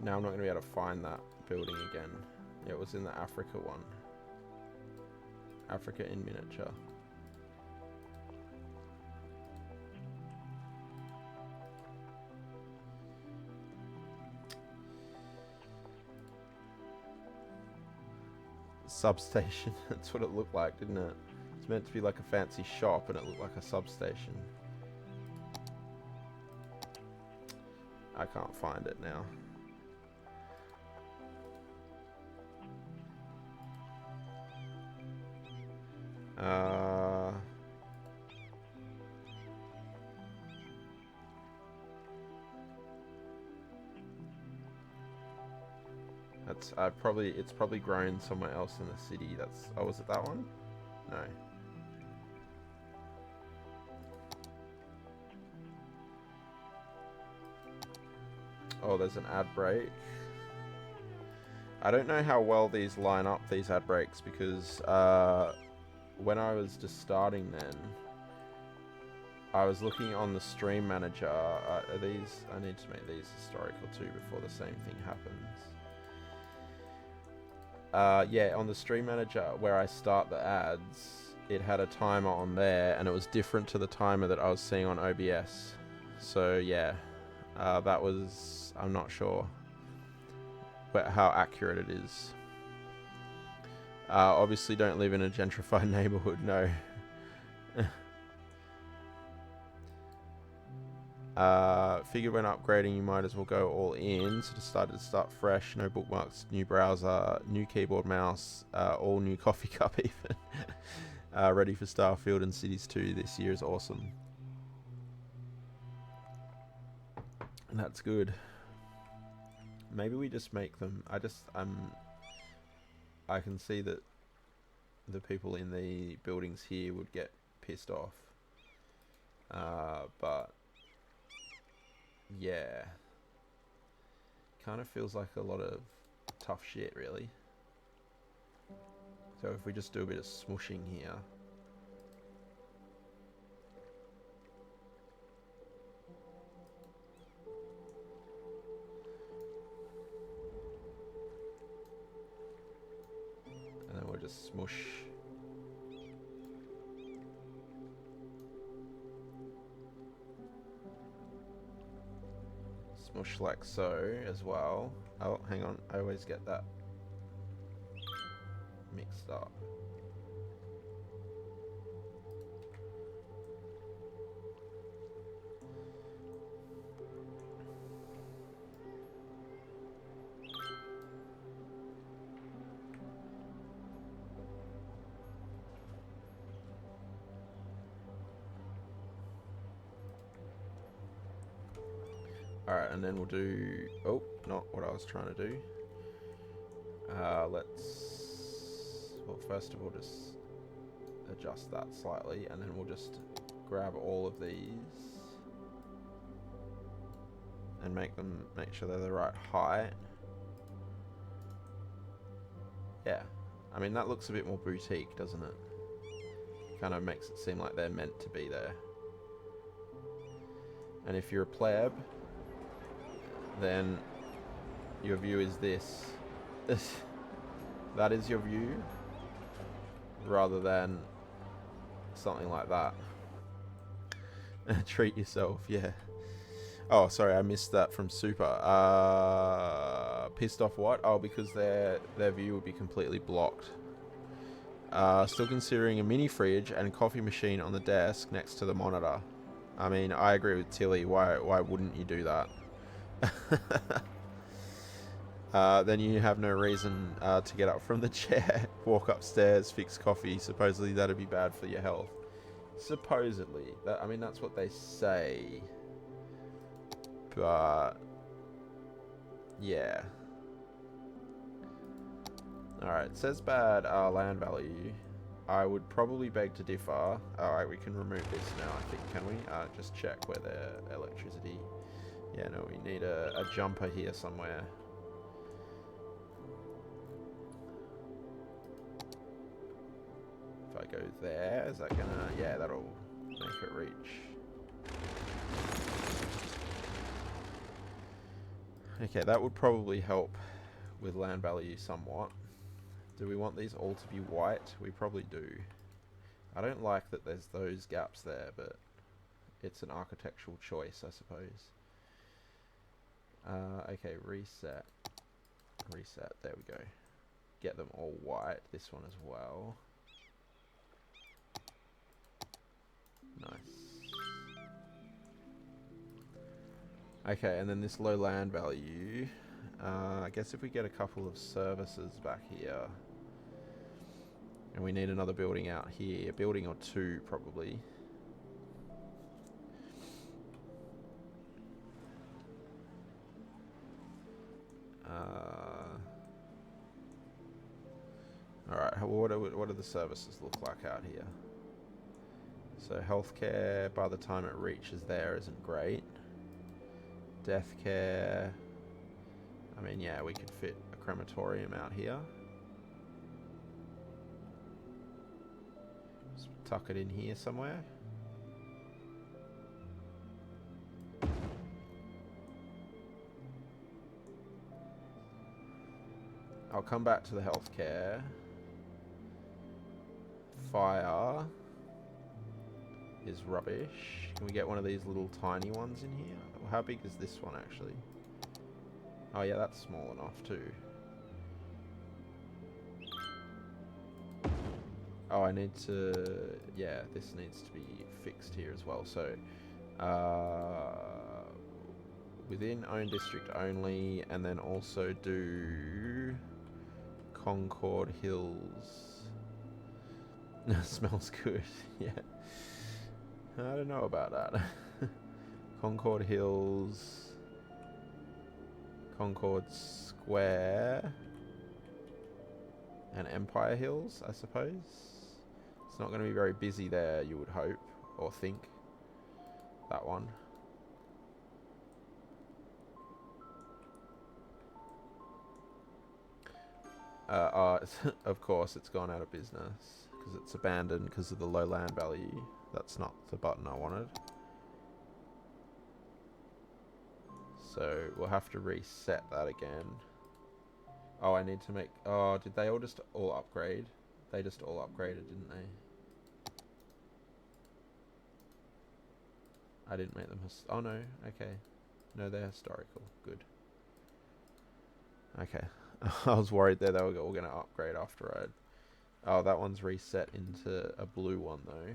Speaker 2: Now I'm not going to be able to find that building again. It was in the Africa one. Africa in miniature. Substation. That's what it looked like, didn't it? It's meant to be like a fancy shop and it looked like a substation. I can't find it now. That's it's probably grown somewhere else in the city. That's was it that one? No. Oh, there's an ad break. I don't know how well these line up, these ad breaks, because when I was just starting then, I was looking on the stream manager. I need to make these historical too before the same thing happens. Yeah, on the stream manager where I start the ads, it had a timer on there and it was different to the timer that I was seeing on OBS. So yeah, that was, I'm not sure how accurate it is. Obviously don't live in a gentrified neighborhood, no. Figured when upgrading you might as well go all in, so decided to start fresh. No bookmarks, new browser, new keyboard, mouse, all new coffee cup even. Ready for Starfield and Cities 2 this year is awesome. And that's good. Maybe we just make them, I can see that the people in the buildings here would get pissed off. But yeah, kind of feels like a lot of tough shit, really. So if we just do a bit of smushing here. And then we'll just smush. Smush like so as well. Oh, hang on. I always get that mixed up. Alright, and then we'll do... Oh, not what I was trying to do. Well, first of all, just adjust that slightly, and then we'll just grab all of these and make sure they're the right height. Yeah, I mean, that looks a bit more boutique, doesn't it? Kind of makes it seem like they're meant to be there. And if you're a pleb, then your view is this. That is your view, rather than something like that. Treat yourself, yeah. Oh, sorry, I missed that from Super. Pissed off what? Oh, because their view would be completely blocked. Still considering a mini fridge and coffee machine on the desk next to the monitor. I mean, I agree with Tilly. Why wouldn't you do that? Then you have no reason to get up from the chair, walk upstairs, fix coffee. Supposedly that'd be bad for your health. Supposedly. I mean, that's what they say. But yeah. Alright, it says bad land value. I would probably beg to differ. Alright, we can remove this now, I think, can we? Just check where the electricity... Yeah, no, we need a jumper here somewhere. If I go there, is that gonna... Yeah, that'll make it reach. Okay, that would probably help with land value somewhat. Do we want these all to be white? We probably do. I don't like that there's those gaps there, but it's an architectural choice, I suppose. Okay, reset. Reset, there we go. Get them all white, this one as well. Nice. Okay, and then this low land value. I guess if we get a couple of services back here. And we need another building out here. A building or two, probably. Alright, what do the services look like out here? So healthcare, by the time it reaches there, isn't great. Death care. I mean, yeah, we could fit a crematorium out here. Just tuck it in here somewhere. I'll come back to the healthcare. Fire is rubbish. Can we get one of these little tiny ones in here? How big is this one actually? Oh yeah, that's small enough too. Oh, I need to... Yeah, this needs to be fixed here as well. So, within own district only, and then also do Concord Hills. Smells good. Yeah. I don't know about that. Concord Hills, Concord Square, and Empire Hills, I suppose. It's not going to be very busy there, you would hope, or think. That one. Of course, it's gone out of business because it's abandoned because of the low land value. That's not the button I wanted. So we'll have to reset that again. Oh, I need to make... Oh, did they all just all upgrade? They just all upgraded, didn't they? I didn't make them... Oh, no. Okay. No, they're historical. Good. Okay. I was worried there they were all going to upgrade after I'd... Oh, that one's reset into a blue one, though.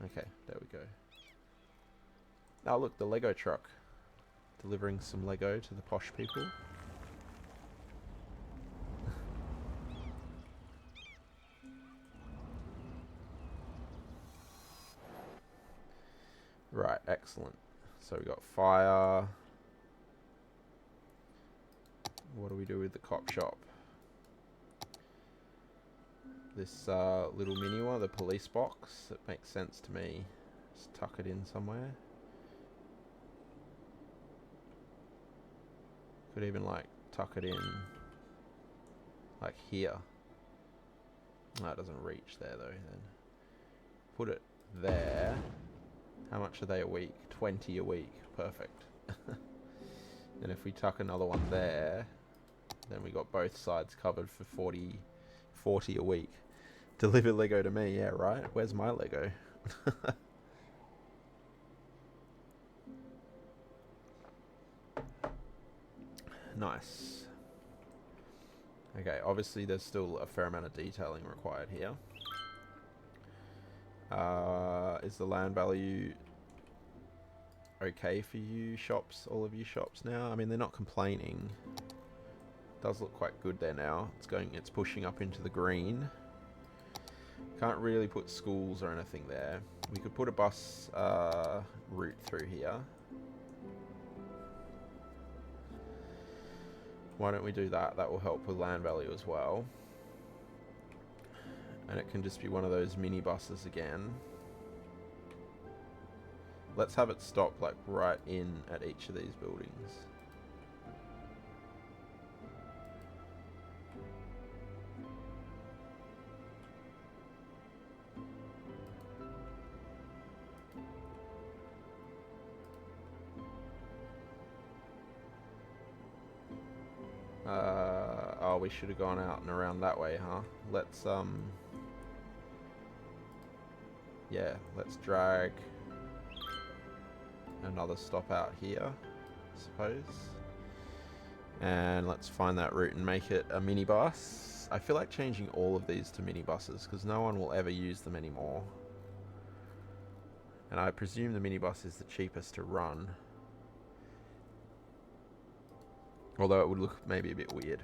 Speaker 2: Okay, there we go. Oh, look, the Lego truck. Delivering some Lego to the posh people. Right, excellent. So we got fire. What do we do with the cop shop? This little mini one, the police box, it makes sense to me. Just tuck it in somewhere. Could even like tuck it in like here. No, it doesn't reach there though then. Put it there. How much are they a week? 20 a week. Perfect. And if we tuck another one there, then we got both sides covered for 40 a week. Deliver Lego to me, yeah, right? Where's my Lego? Nice. Okay, obviously there's still a fair amount of detailing required here. Is the land value... okay for you shops, all of you shops now. I mean, they're not complaining. Does look quite good there now. It's pushing up into the green. Can't really put schools or anything there. We could put a bus route through here. Why don't we do that? That will help with land value as well. And it can just be one of those mini buses again. Let's have it stop like right in at each of these buildings. Oh, we should have gone out and around that way, huh? Let's, yeah, let's drag another stop out here, I suppose. And let's find that route and make it a minibus. I feel like changing all of these to minibuses because no one will ever use them anymore. And I presume the minibus is the cheapest to run. Although it would look maybe a bit weird.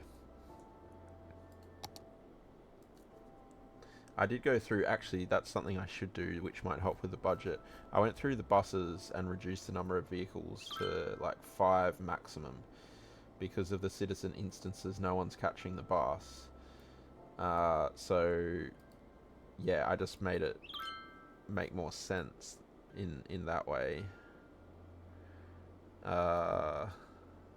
Speaker 2: I did go through, actually that's something I should do which might help with the budget. I went through the buses and reduced the number of vehicles to like 5 maximum. Because of the citizen instances, no one's catching the bus. So yeah, I just made it make more sense in that way.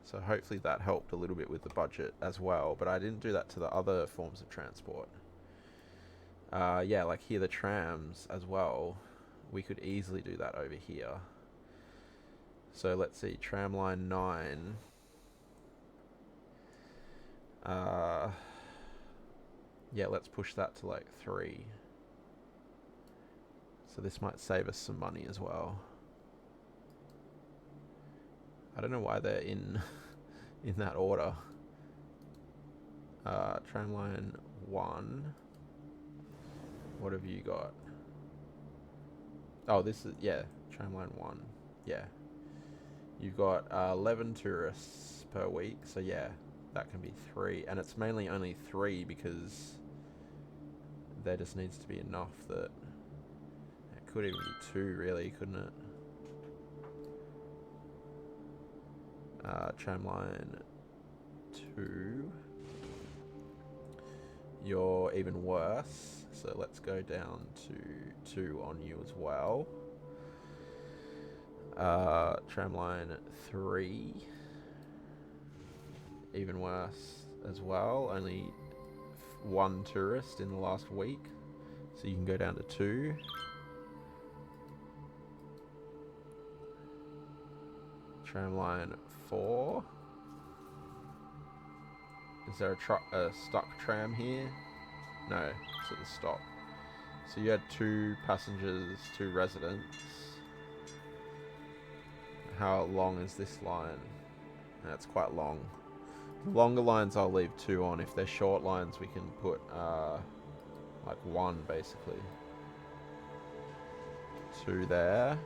Speaker 2: So hopefully that helped a little bit with the budget as well, but I didn't do that to the other forms of transport. Yeah, like here the trams as well. We could easily do that over here. So let's see, tram line 9. Yeah, let's push that to like 3. So this might save us some money as well. I don't know why they're in that order. Tramline 1. What have you got? Oh, this is, yeah, tramline 1. Yeah. You've got 11 tourists per week, so yeah, that can be 3. And it's mainly only 3 because there just needs to be enough that it could even be 2 really, couldn't it? Tramline 2. You're even worse, so let's go down to 2 on you as well. Tramline 3. Even worse as well, only 1 tourist in the last week, so you can go down to 2. Tramline 4. Is there a stuck tram here? No, it's at the stop. So you had 2 passengers, 2 residents. How long is this line? That's quite long. Longer lines I'll leave 2 on. If they're short lines we can put like 1 basically. 2 there.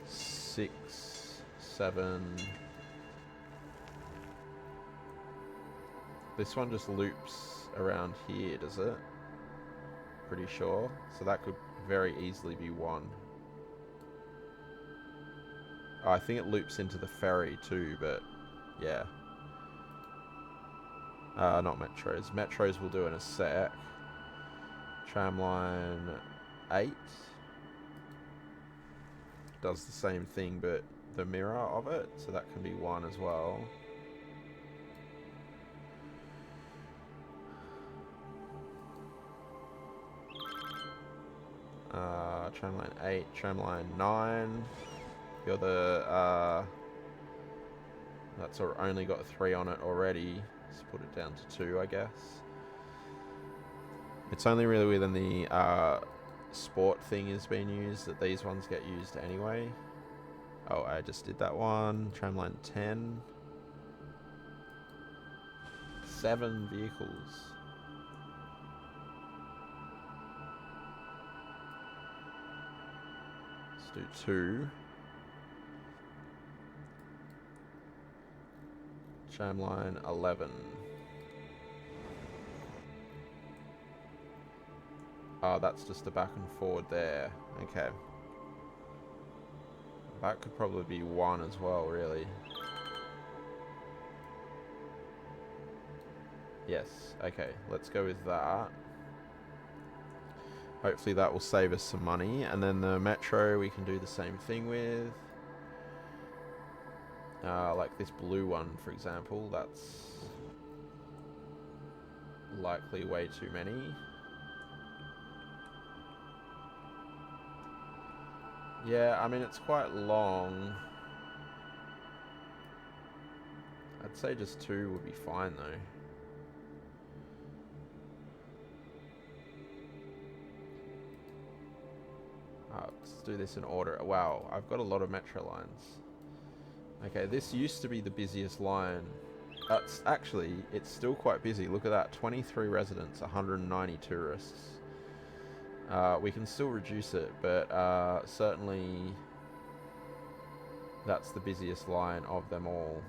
Speaker 2: 6, 7. This one just loops around here, does it? Pretty sure. So that could very easily be 1. Oh, I think it loops into the ferry too, but yeah. Not metros. Metros we'll do in a sec. Tramline 8 does the same thing, but the mirror of it, so that can be 1 as well. Tramline 8, tramline 9. You're the that's only got 3 on it already. Let's put it down to 2, I guess. It's only really within the sport thing is being used that these ones get used anyway. Oh, I just did that one. Tramline 10. 7 vehicles. Let's do 2. Tramline 11. Oh, that's just a back and forward there. Okay. That could probably be 1 as well, really. Yes, okay, let's go with that. Hopefully that will save us some money. And then the metro we can do the same thing with. Like this blue one, for example, that's likely way too many. Yeah, I mean, it's quite long. I'd say just 2 would be fine, though. Let's do this in order. Wow, I've got a lot of metro lines. Okay, this used to be the busiest line. Actually, it's still quite busy. Look at that, 23 residents, 190 tourists. We can still reduce it, but certainly that's the busiest line of them all.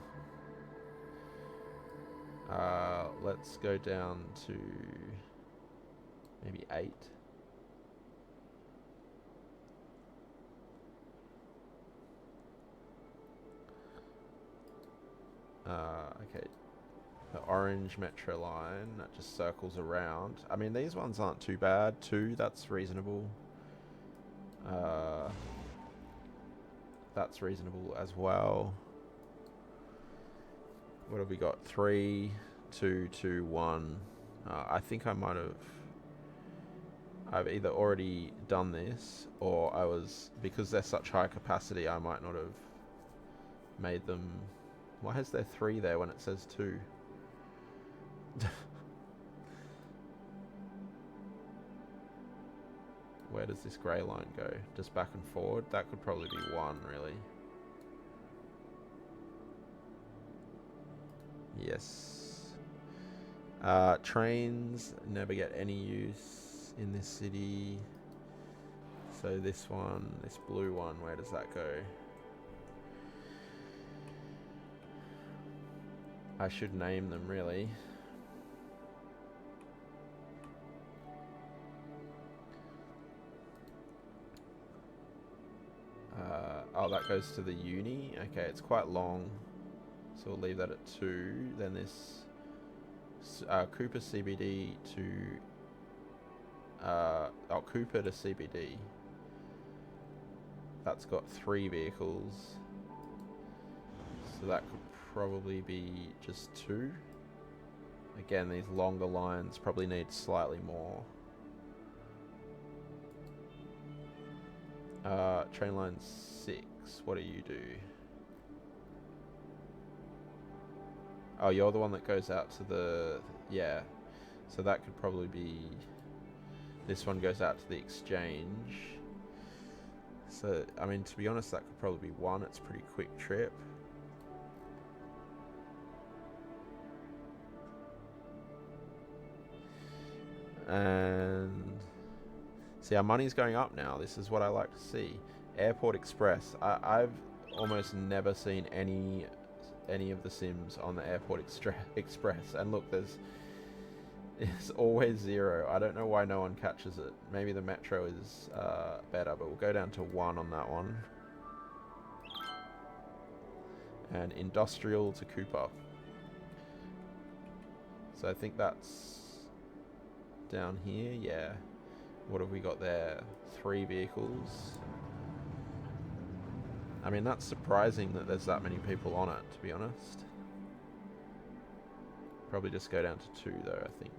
Speaker 2: Let's go down to maybe 8. Okay, the orange metro line that just circles around. I mean, these ones aren't too bad. 2, that's reasonable. That's reasonable as well. What have we got? 3, 2, 2, 1. I think I might have... I've either already done this, or I was... Because they're such high capacity, I might not have made them... Why is there 3 there when it says 2? Where does this grey line go? Just back and forward? That could probably be 1, really. Yes. Trains never get any use in this city. So this one, this blue one, where does that go? I should name them, really. Oh, that goes to the uni. Okay, it's quite long, so we'll leave that at 2. Then this Cooper CBD to Cooper to CBD. That's got 3 vehicles, so that could probably be just 2. Again, these longer lines probably need slightly more. Train line 6, what do you do? Oh, you're the one that goes out to the... Yeah, so that could probably be... This one goes out to the exchange. So, I mean, to be honest, that could probably be 1. It's a pretty quick trip. And... See, our money's going up now. This is what I like to see. Airport Express. I've almost never seen any of the sims on the Airport Express. And look, it's always 0. I don't know why no one catches it. Maybe the metro is better, but we'll go down to 1 on that one. And industrial to Cooper. So I think that's down here, yeah. What have we got there? 3 vehicles. I mean, that's surprising that there's that many people on it, to be honest. Probably just go down to 2 though, I think.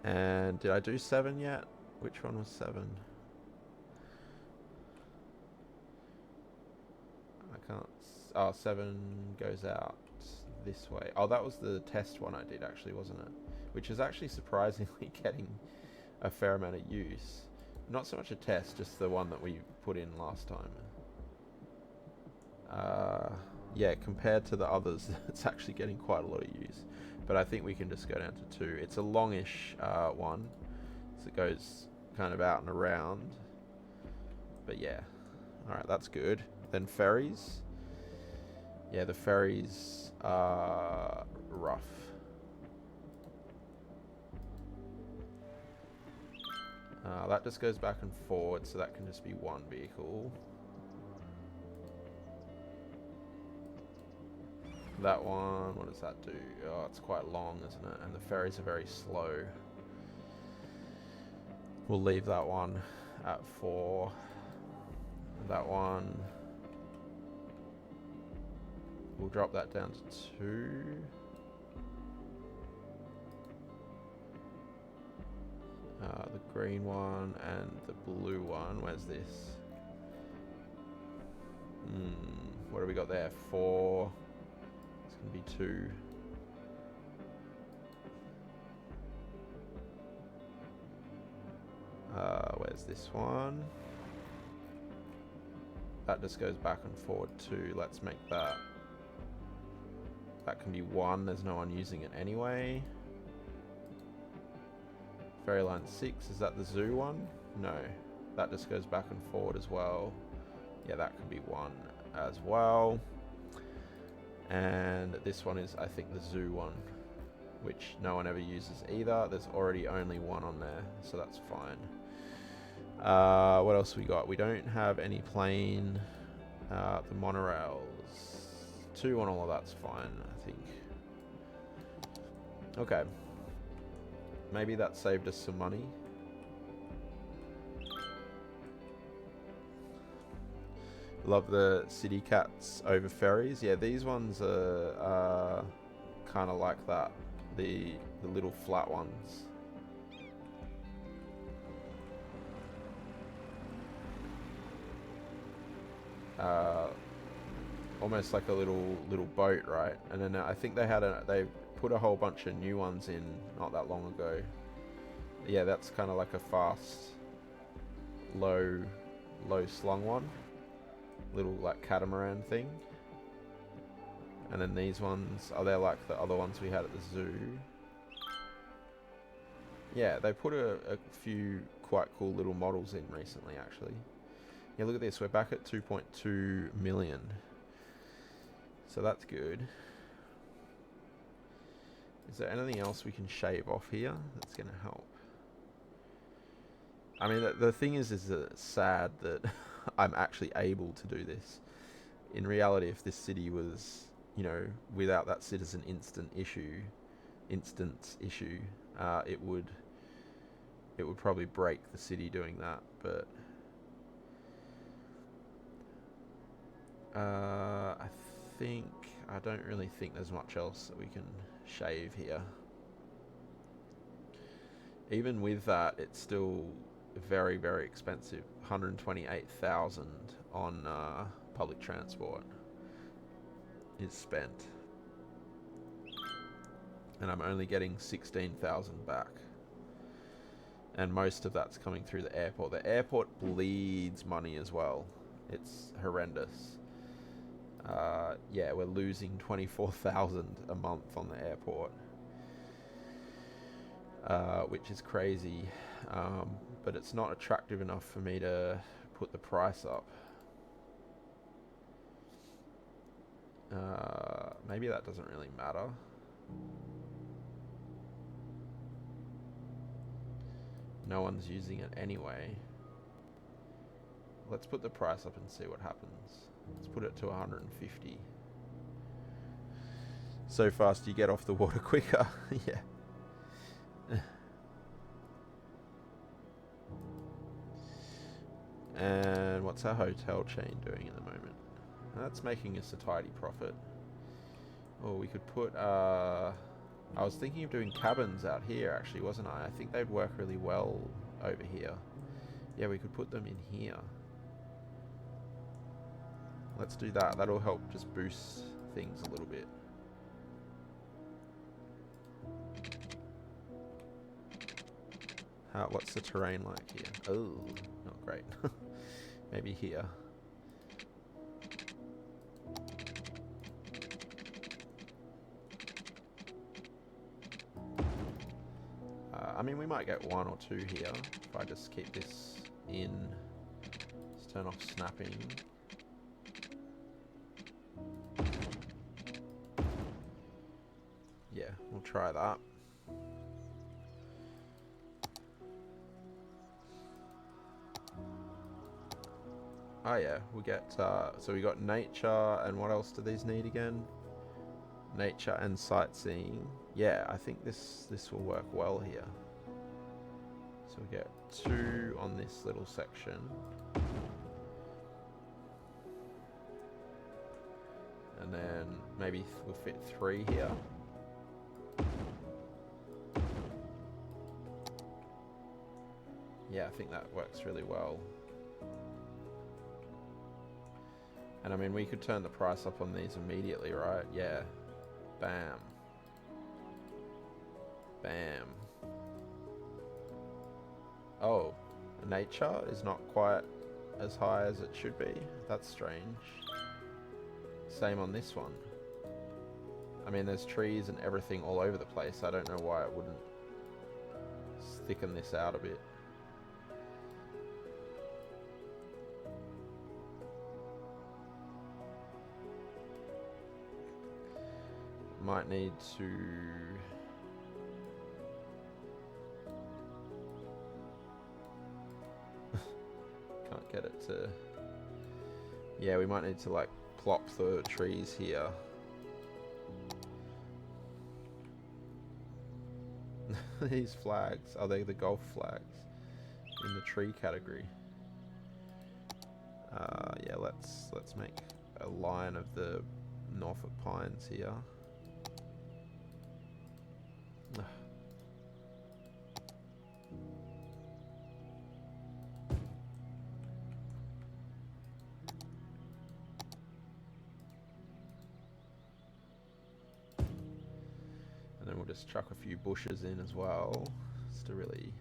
Speaker 2: And did I do 7 yet? Which one was 7? I can't... Oh, 7 goes out this way. Oh, that was the test one I did, actually, wasn't it? Which is actually surprisingly getting a fair amount of use. Not so much a test, just the one that we put in last time. Yeah, compared to the others, it's actually getting quite a lot of use. But I think we can just go down to 2. It's a longish one, so it goes kind of out and around. But yeah, alright, that's good. Then ferries. Yeah, the ferries are rough. That just goes back and forward, so that can just be one vehicle. That one, what does that do? Oh, it's quite long, isn't it? And the ferries are very slow. We'll leave that one at 4. That one, we'll drop that down to 2. The green one and the blue one. Where's this? What do we got there? 4. It's gonna be 2. Where's this one? That just goes back and forward 2. Let's make that. That can be 1. There's no one using it anyway. Ferry line 6, is that the zoo one? No, that just goes back and forward as well. Yeah, that could be 1 as well. And this one is, I think, the zoo one, which no one ever uses either. There's already only 1 on there, so that's fine. What else we got? We don't have any plane. The monorails. 2 on all of that's fine, I think. Okay. Maybe that saved us some money. Love the city cats over ferries. Yeah, these ones are kind of like that. The little flat ones. Almost like a little boat, right? And then I think they put a whole bunch of new ones in not that long ago. Yeah, that's kind of like a fast, low slung one. Little like catamaran thing. And then these ones, are they like the other ones we had at the zoo? Yeah, they put a few quite cool little models in recently, actually. Yeah, look at this. We're back at 2.2 million. So that's good. Is there anything else we can shave off here that's going to help? I mean, the thing is it's sad that I'm actually able to do this. In reality, if this city was, you know, without that citizen instance issue, it would probably break the city doing that. But I don't really think there's much else that we can shave here. Even with that, it's still very, very expensive. 128,000 on public transport is spent, and I'm only getting 16,000 back, and most of that's coming through the airport. The airport bleeds money as well. It's horrendous. Yeah, we're losing 24,000 a month on the airport, which is crazy. But it's not attractive enough for me to put the price up. Maybe that doesn't really matter. No one's using it anyway. Let's put the price up and see what happens. Let's put it to 150. So fast you get off the water quicker. Yeah. And what's our hotel chain doing at the moment? That's making us a tidy profit. Oh, we could put... I was thinking of doing cabins out here, actually, wasn't I? I think they'd work really well over here. Yeah, we could put them in here. Let's do that. That'll help just boost things a little bit. What's the terrain like here? Oh, not great. Maybe here. I mean, we might get 1 or 2 here if I just keep this in. Just turn off snapping. We'll try that. Oh yeah, we get, so we got nature, and what else do these need again? Nature and sightseeing. Yeah, I think this will work well here. So we get 2 on this little section. And then maybe we'll fit 3 here. Yeah, I think that works really well. And I mean, we could turn the price up on these immediately, right? Yeah. Bam. Bam. Oh, nature is not quite as high as it should be. That's strange. Same on this one. I mean, there's trees and everything all over the place. I don't know why it wouldn't thicken this out a bit. Might need to... Can't get it to... Yeah, we might need to like plop the trees here. These flags, are they the golf flags in the tree category? Yeah, let's make a line of the Norfolk pines here. And then we'll just chuck a few bushes in as well, just to really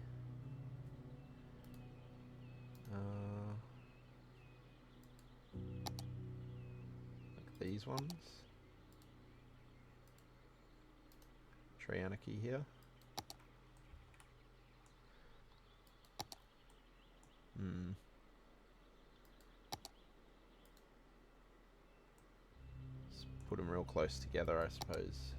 Speaker 2: like these ones. Tree anarchy here. Just put them real close together, I suppose.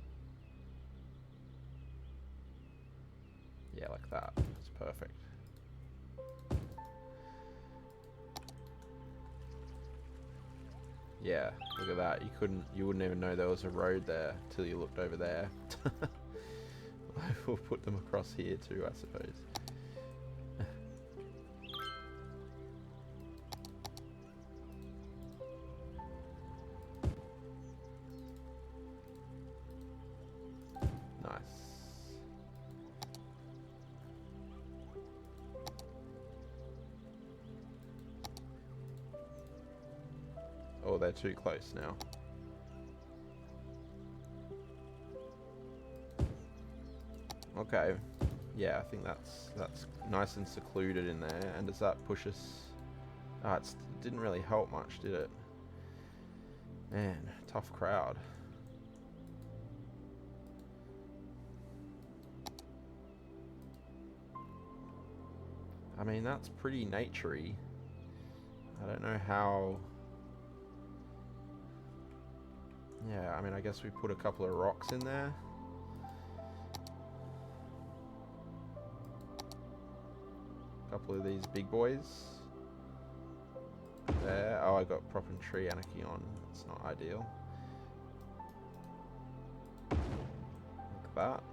Speaker 2: Yeah, like that. That's perfect. Yeah, look at that. You wouldn't even know there was a road there till you looked over there. We'll put them across here too, I suppose. Nice. Oh, they're too close now. Okay, yeah, I think that's nice and secluded in there. And does that push us? It didn't really help much, did it? Man, tough crowd. I mean, that's pretty naturey. I don't know how... Yeah, I mean, I guess we put a couple of rocks in there. Couple of these big boys. There. Oh, I got prop and tree anarchy on. That's not ideal. Like that.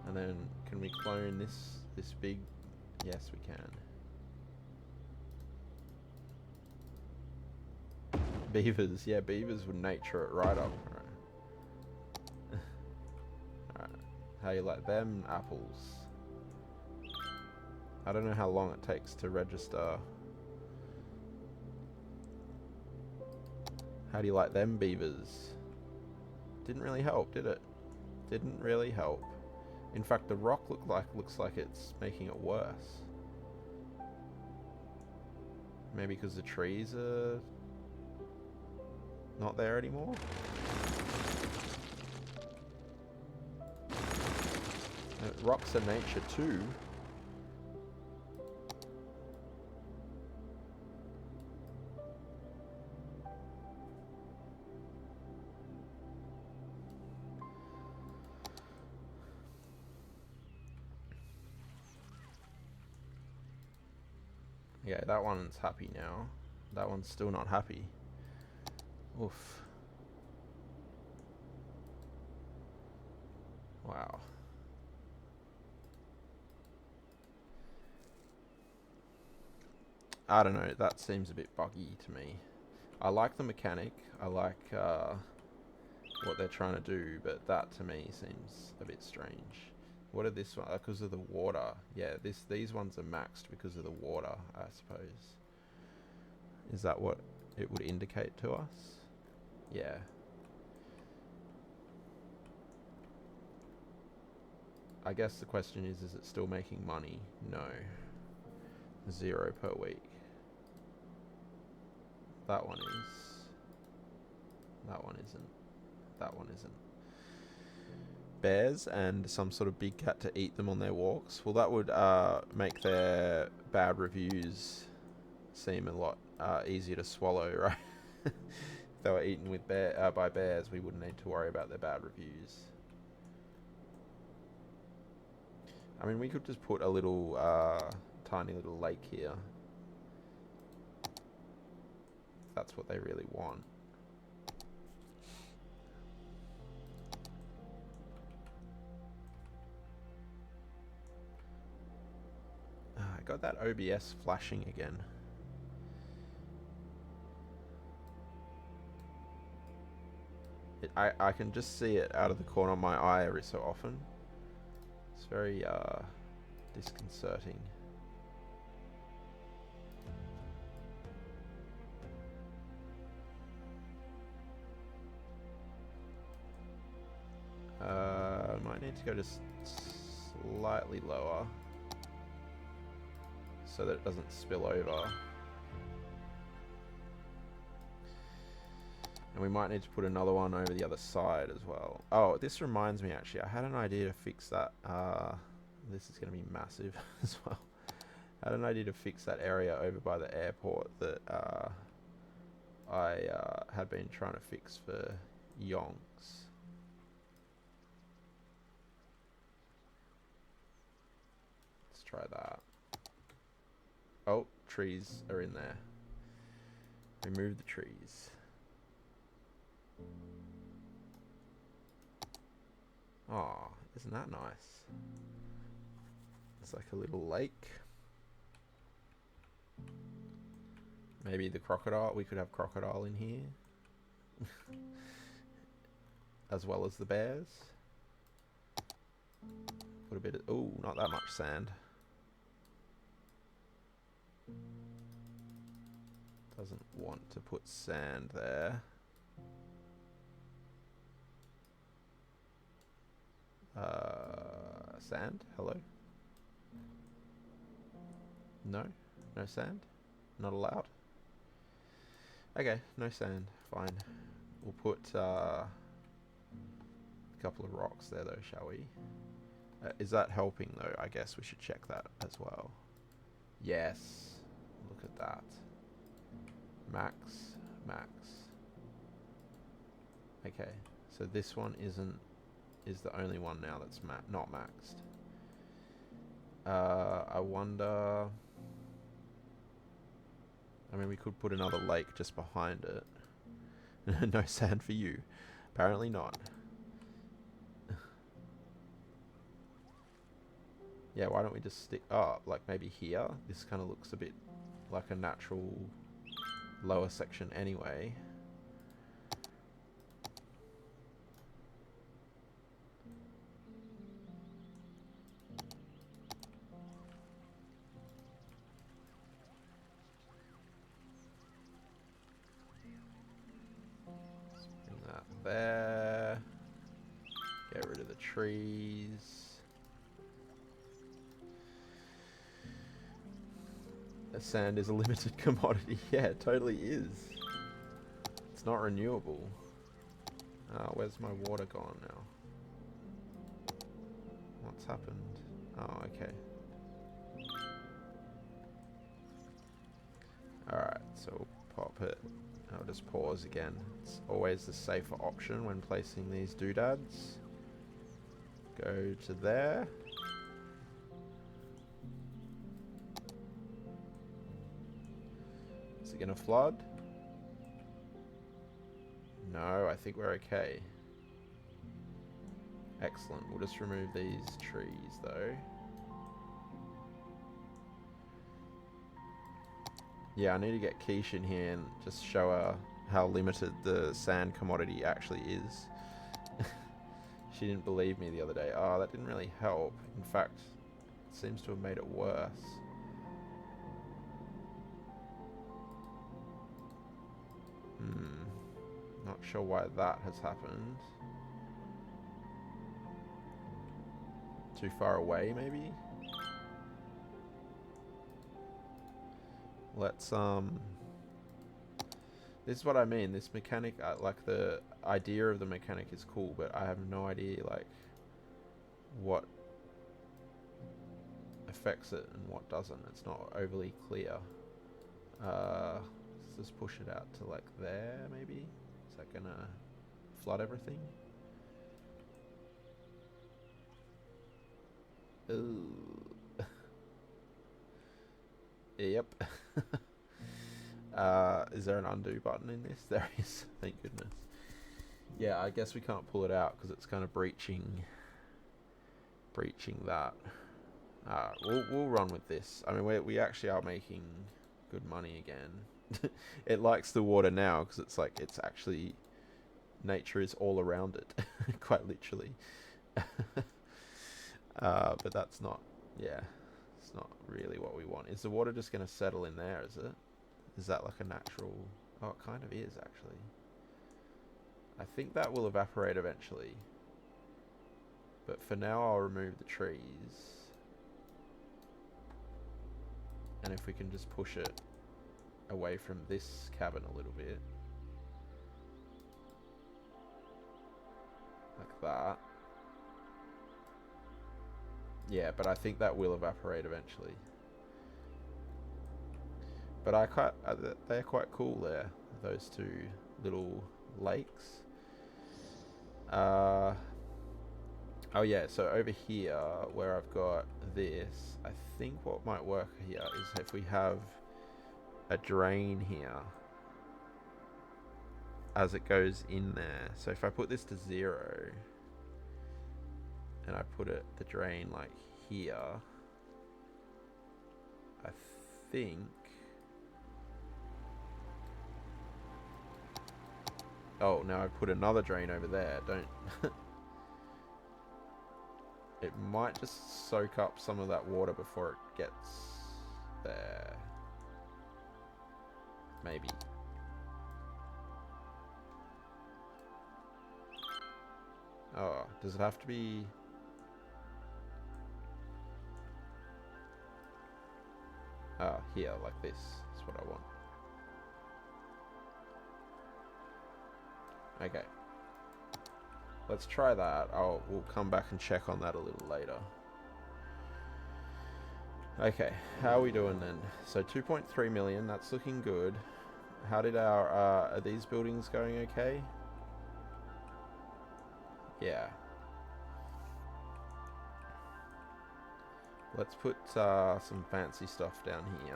Speaker 2: And then, can we clone this big? Yes, we can. Beavers, yeah, beavers would nature it right up. Alright. Alright. How you like them apples? I don't know how long it takes to register. How do you like them beavers? Didn't really help, did it? Didn't really help. In fact, the rock looks like it's making it worse. Maybe because the trees are not there anymore? Rocks are nature too. Yeah, that one's happy now. That one's still not happy. Oof. Wow. I don't know, that seems a bit buggy to me. I like the mechanic, I like what they're trying to do, but that to me seems a bit strange. What are this one? Because of the water. Yeah, these ones are maxed because of the water, I suppose. Is that what it would indicate to us? Yeah. I guess the question is it still making money? No. 0 per week. That one is. That one isn't. That one isn't. Bears and some sort of big cat to eat them on their walks. Well, that would make their bad reviews seem a lot easier to swallow, right? If they were eaten with by bears, we wouldn't need to worry about their bad reviews. I mean, we could just put a little tiny little lake here. If that's what they really want. I got that OBS flashing again. I can just see it out of the corner of my eye every so often. It's very disconcerting. Might need to go just slightly lower so that it doesn't spill over. And we might need to put another one over the other side as well. Oh, this reminds me actually, I had an idea to fix that. This is going to be massive as well. I had an idea to fix that area over by the airport that I had been trying to fix for yonks. Let's try that. Oh, trees are in there. Remove the trees. Oh, isn't that nice? It's like a little lake. Maybe the crocodile. We could have crocodile in here. As well as the bears. Put a bit of... Oh, not that much sand. Doesn't want to put sand there. Sand? Hello? No? No sand? Not allowed? Okay, no sand. Fine. We'll put a couple of rocks there though, shall we? Is that helping though? I guess we should check that as well. Yes. Look at that. Max. Max. Okay, so this one is the only one now that's not maxed. I wonder... I mean, we could put another lake just behind it. No sand for you. Apparently not. Yeah, why don't we just stick... Oh, like maybe here? This kind of looks a bit like a natural lower section anyway. There. Get rid of the trees. The sand is a limited commodity. Yeah, it totally is. It's not renewable. Where's my water gone now? What's happened? Oh, okay. Alright, so we'll pop it. I'll just pause again. It's always the safer option when placing these doodads. Go to there. gonna flood? No, I think we're okay. Excellent. We'll just remove these trees though. Yeah, I need to get Quiche in here and just show her how limited the sand commodity actually is. She didn't believe me the other day. Oh, that didn't really help. In fact, it seems to have made it worse. Not sure why that has happened. Too far away, maybe? Let's, this is what I mean. This mechanic, like, the idea of the mechanic is cool, but I have no idea, like, what affects it and what doesn't. It's not overly clear. Let's just push it out to, like, there, maybe? Is that gonna flood everything? Ooh. Yep. Is there an undo button in this? There is. Thank goodness. Yeah, I guess we can't pull it out because it's kind of breaching that. We'll run with this. I mean, we actually are making good money again. It likes the water now because it's like it's actually nature is all around it, quite literally. But that's not. Yeah, it's not really what we want. Is the water just going to settle in there? Is it? Is that like a natural... Oh, it kind of is, actually. I think that will evaporate eventually. But for now, I'll remove the trees. And if we can just push it away from this cabin a little bit. Like that. Yeah, but I think that will evaporate eventually. But they're quite cool there, those two little lakes. Oh yeah, so over here where I've got this, I think what might work here is if we have a drain here as it goes in there. So if I put this to 0 and I put the drain like here, I think... Oh, now I put another drain over there. Don't... It might just soak up some of that water before it gets there. Maybe. Oh, does it have to be... Oh, here, like this. That's what I want. Okay. Let's try that. We'll come back and check on that a little later. Okay, how are we doing then? So 2.3 million, that's looking good. How did our... are these buildings going okay? Yeah. Let's put some fancy stuff down here.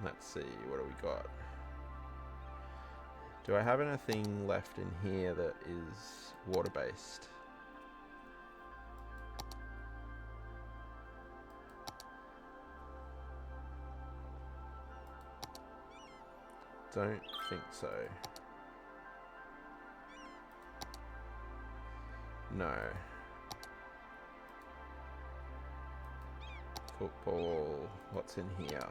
Speaker 2: Let's see, what do we got? Do I have anything left in here that is water-based? Don't think so. No. Football. What's in here?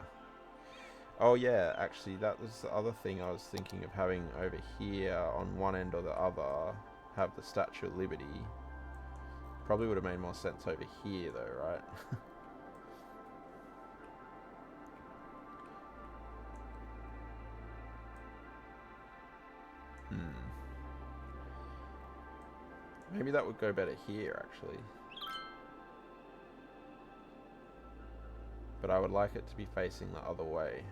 Speaker 2: Oh yeah, actually that was the other thing I was thinking of having over here on one end or the other. Have the Statue of Liberty. Probably would have made more sense over here though, right? Maybe that would go better here, actually. But I would like it to be facing the other way.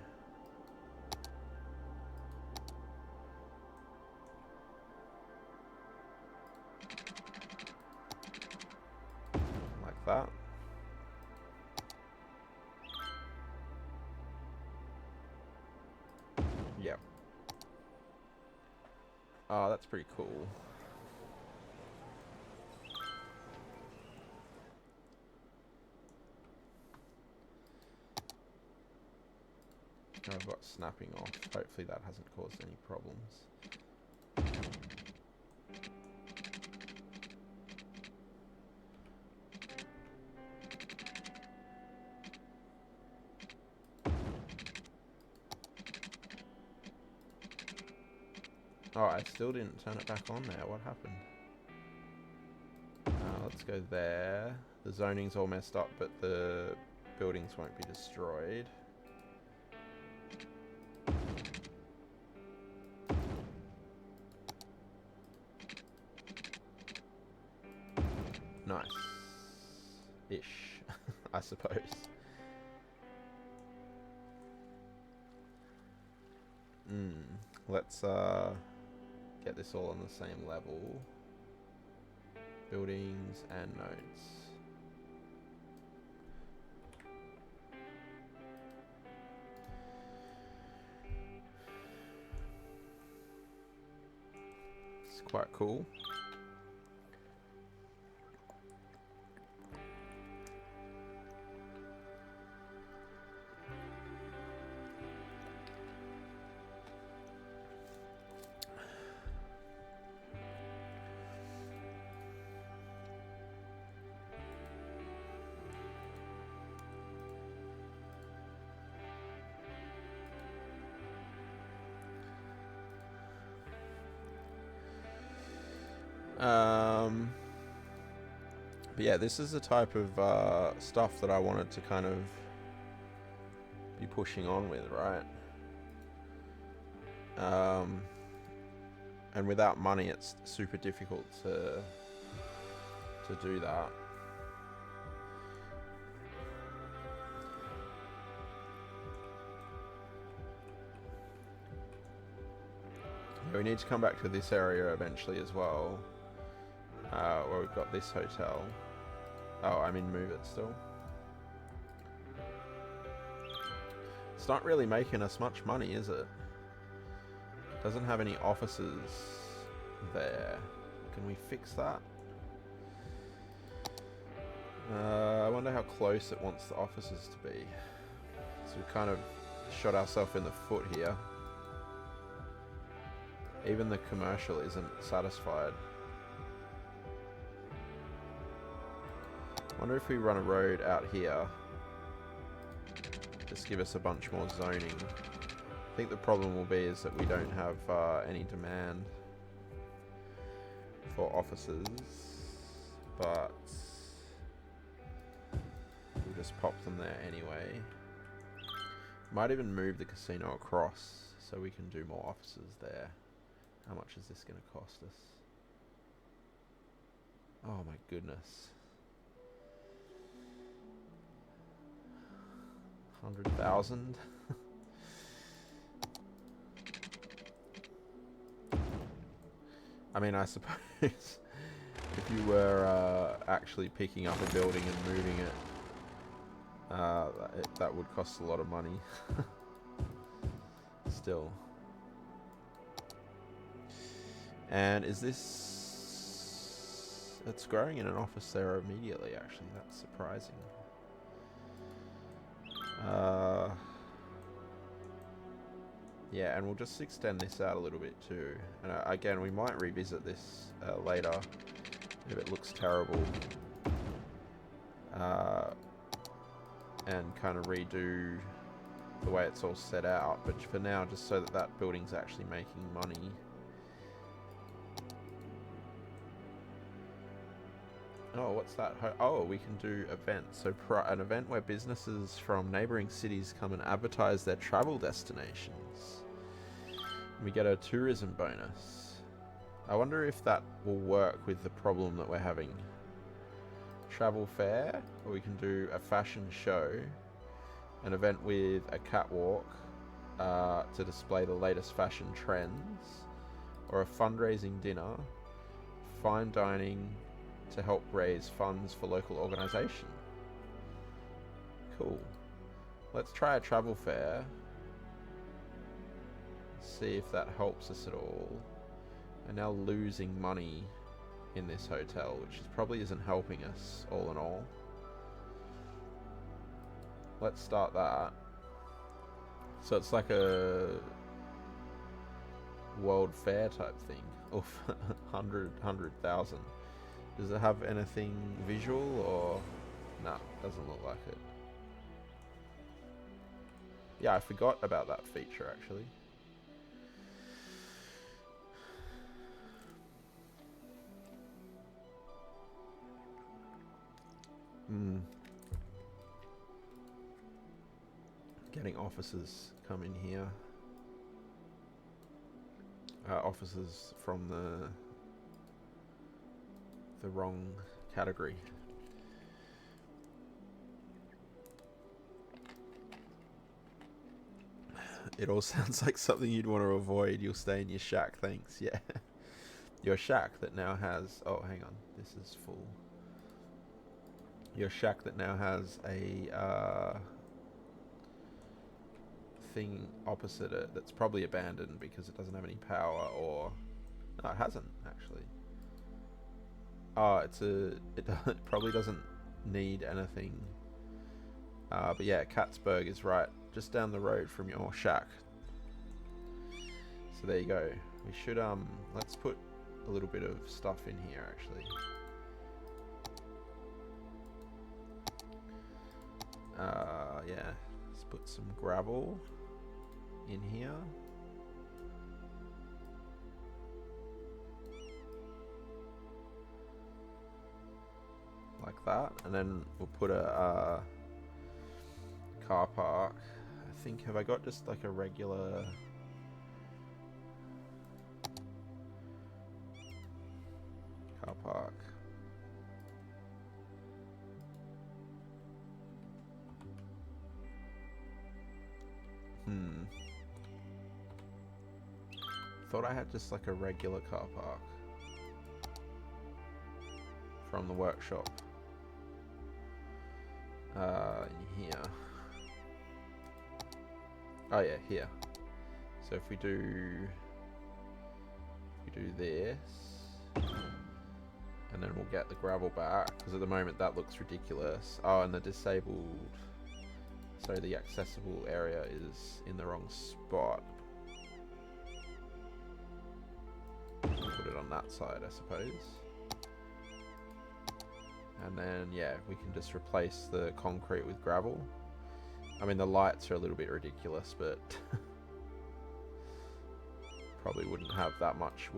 Speaker 2: Like that. Oh, that's pretty cool. Oh, I've got snapping off. Hopefully that hasn't caused any problems. Oh, I still didn't turn it back on there. What happened? Let's go there. The zoning's all messed up, but the buildings won't be destroyed. Nice-ish, I suppose. Let's get this all on the same level. Buildings and nodes. It's quite cool. But yeah, this is the type of stuff that I wanted to kind of be pushing on with, right? And without money, it's super difficult to do that. We need to come back to this area eventually as well, where we've got this hotel. Oh, I mean move it still. It's not really making us much money, is it? Doesn't have any offices there. Can we fix that? I wonder how close it wants the offices to be. So we kind of shot ourselves in the foot here. Even the commercial isn't satisfied. Wonder if we run a road out here. Just give us a bunch more zoning. I think the problem will be is that we don't have any demand for offices, but we'll just pop them there anyway. Might even move the casino across so we can do more offices there. How much is this going to cost us? Oh my goodness. 100,000? I mean, I suppose if you were actually picking up a building and moving it, that would cost a lot of money. Still. And is this... It's growing in an office there immediately, actually. That's surprising. Yeah, and we'll just extend this out a little bit too. And again, we might revisit this later if it looks terrible. And kind of redo the way it's all set out. But for now, just so that that building's actually making money. Oh, what's that? Oh, we can do events. So an event where businesses from neighboring cities come and advertise their travel destinations. We get a tourism bonus. I wonder if that will work with the problem that we're having. Travel fair, or we can do a fashion show, an event with a catwalk to display the latest fashion trends, or a fundraising dinner, fine dining, to help raise funds for local organisation. Cool. Let's try a travel fair. See if that helps us at all. are now losing money in this hotel, which probably isn't helping us all in all. Let's start that. So it's like a World Fair type thing. Of 100,000. Does it have anything visual or... Nah, doesn't look like it. Yeah, I forgot about that feature actually. Getting officers come in here. Officers from the wrong category. It all sounds like something you'd want to avoid. You'll stay in your shack, thanks. Yeah. Your shack that now has... Oh, hang on. This is full. Your shack that now has a thing opposite it that's probably abandoned because it doesn't have any power, or... No, it hasn't, actually. Oh, it probably doesn't need anything. But yeah, Katzberg is right just down the road from your shack. So there you go. We should let's put a little bit of stuff in here actually. Yeah, let's put some gravel in here. Like that, and then we'll put a car park. I think, have I got just like a regular car park? Thought I had just like a regular car park from the workshop. In here. Oh yeah, here. So if we do this, and then we'll get the gravel back, because at the moment that looks ridiculous. Oh, and the disabled, so the accessible area is in the wrong spot. Put it on that side, I suppose. And then, yeah, we can just replace the concrete with gravel. I mean, the lights are a little bit ridiculous, but probably wouldn't have that much,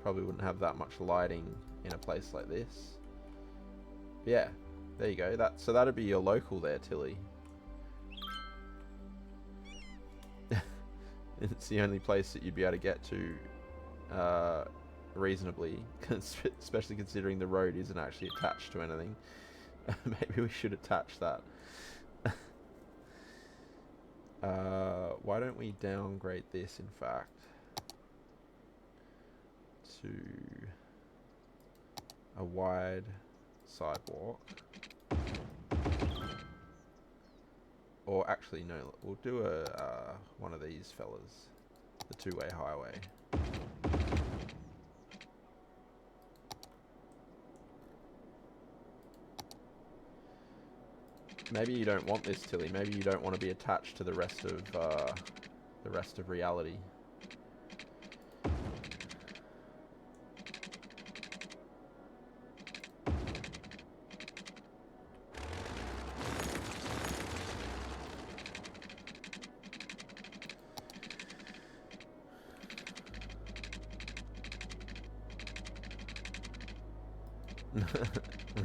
Speaker 2: probably wouldn't have that much lighting in a place like this. But yeah, there you go. So that'd be your local there, Tilly. It's the only place that you'd be able to get to reasonably, especially considering the road isn't actually attached to anything. Maybe we should attach that. Why don't we downgrade this, in fact, to a wide sidewalk? Or actually, no, we'll do a one of these fellas, the two-way highway. Maybe you don't want this, Tilly. Maybe you don't want to be attached to the rest of reality.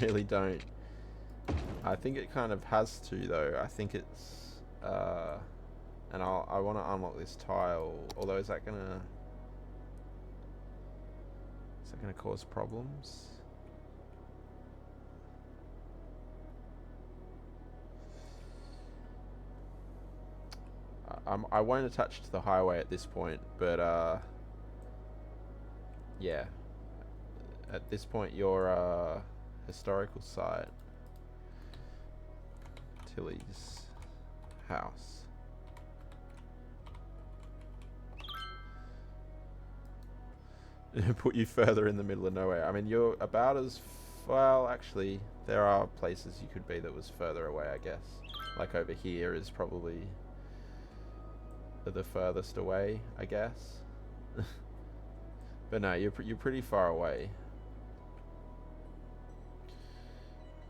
Speaker 2: Really don't. I think it kind of has to, though. I think it's and I want to unlock this tile, although is that gonna cause problems? I won't attach to the highway at this point, but yeah, at this point your historical site, Tilly's house. Put you further in the middle of nowhere. I mean, you're about as... Well, actually, there are places you could be that was further away, I guess. Like over here is probably the furthest away, I guess. But no, you're pretty far away.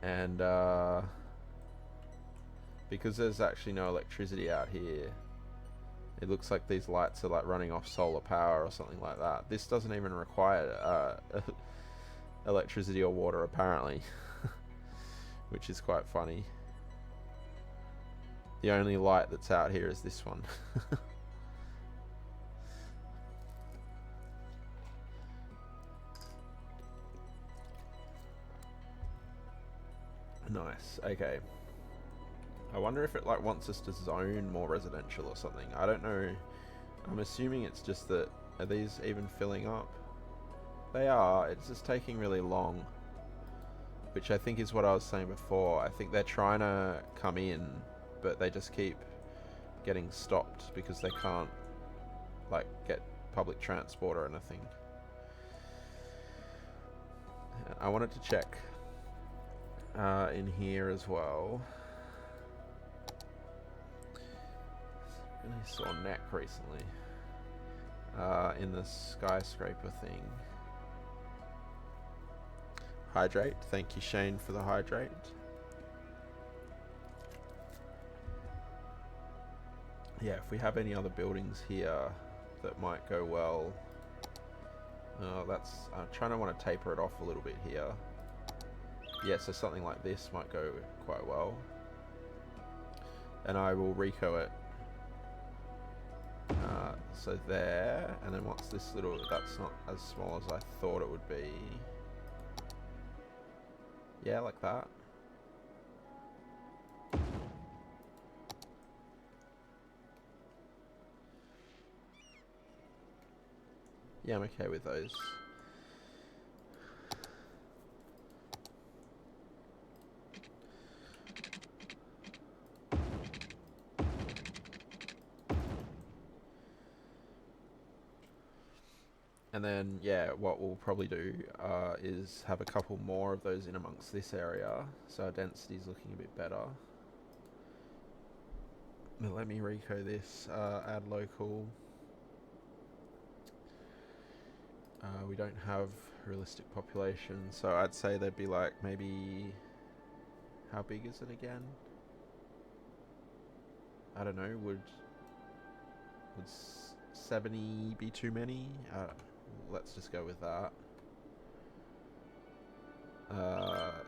Speaker 2: And because there's actually no electricity out here, it looks like these lights are like running off solar power or something like that. This doesn't even require electricity or water, apparently. Which is quite funny. The only light that's out here is this one. Nice, okay. I wonder if it like wants us to zone more residential or something. I don't know. I'm assuming it's just that... Are these even filling up? They are. It's just taking really long. Which I think is what I was saying before. I think they're trying to come in, but they just keep getting stopped because they can't like get public transport or anything. I wanted to check in here as well. Really saw a neck recently in the skyscraper thing. Hydrate. Thank you, Shane, for the hydrate. Yeah, if we have any other buildings here that might go well. I'm trying to want to taper it off a little bit here. Yeah, so something like this might go quite well. And I will reco it. So there, and then once this little, that's not as small as I thought it would be. Yeah, like that. Yeah, I'm okay with those. And then, yeah, what we'll probably do is have a couple more of those in amongst this area, so our density's looking a bit better. But let me reco this, add local. We don't have realistic population, so I'd say there'd be like maybe... How big is it again? I don't know, would 70 be too many? Let's just go with that.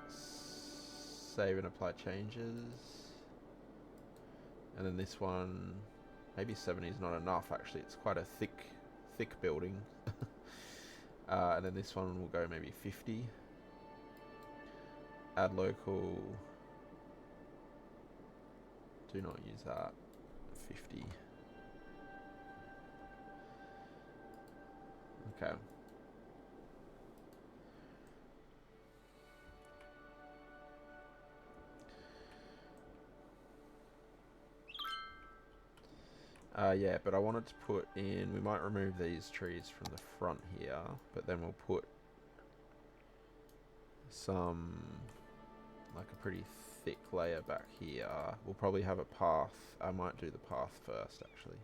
Speaker 2: Save and apply changes. And then this one, maybe 70 is not enough actually, it's quite a thick building. And then this one will go maybe 50. Add local. Do not use that. 50. Okay. Yeah, but I wanted to put in, we might remove these trees from the front here, but then we'll put some, like a pretty thick layer back here. We'll probably have a path. I might do the path first, actually.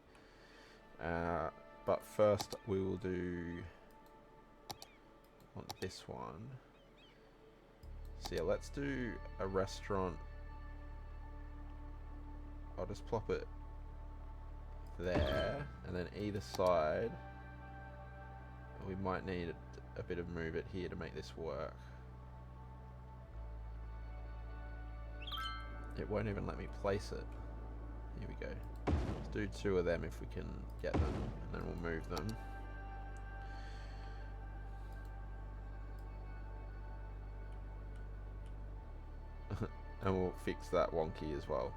Speaker 2: But first we will do on this one. So yeah, let's do a restaurant. I'll just plop it there, and then either side we might need a bit of move it here to make this work. It won't even let me place it. Here we go. Let's do 2 of them if we can get them, and then we'll move them. And we'll fix that wonky as well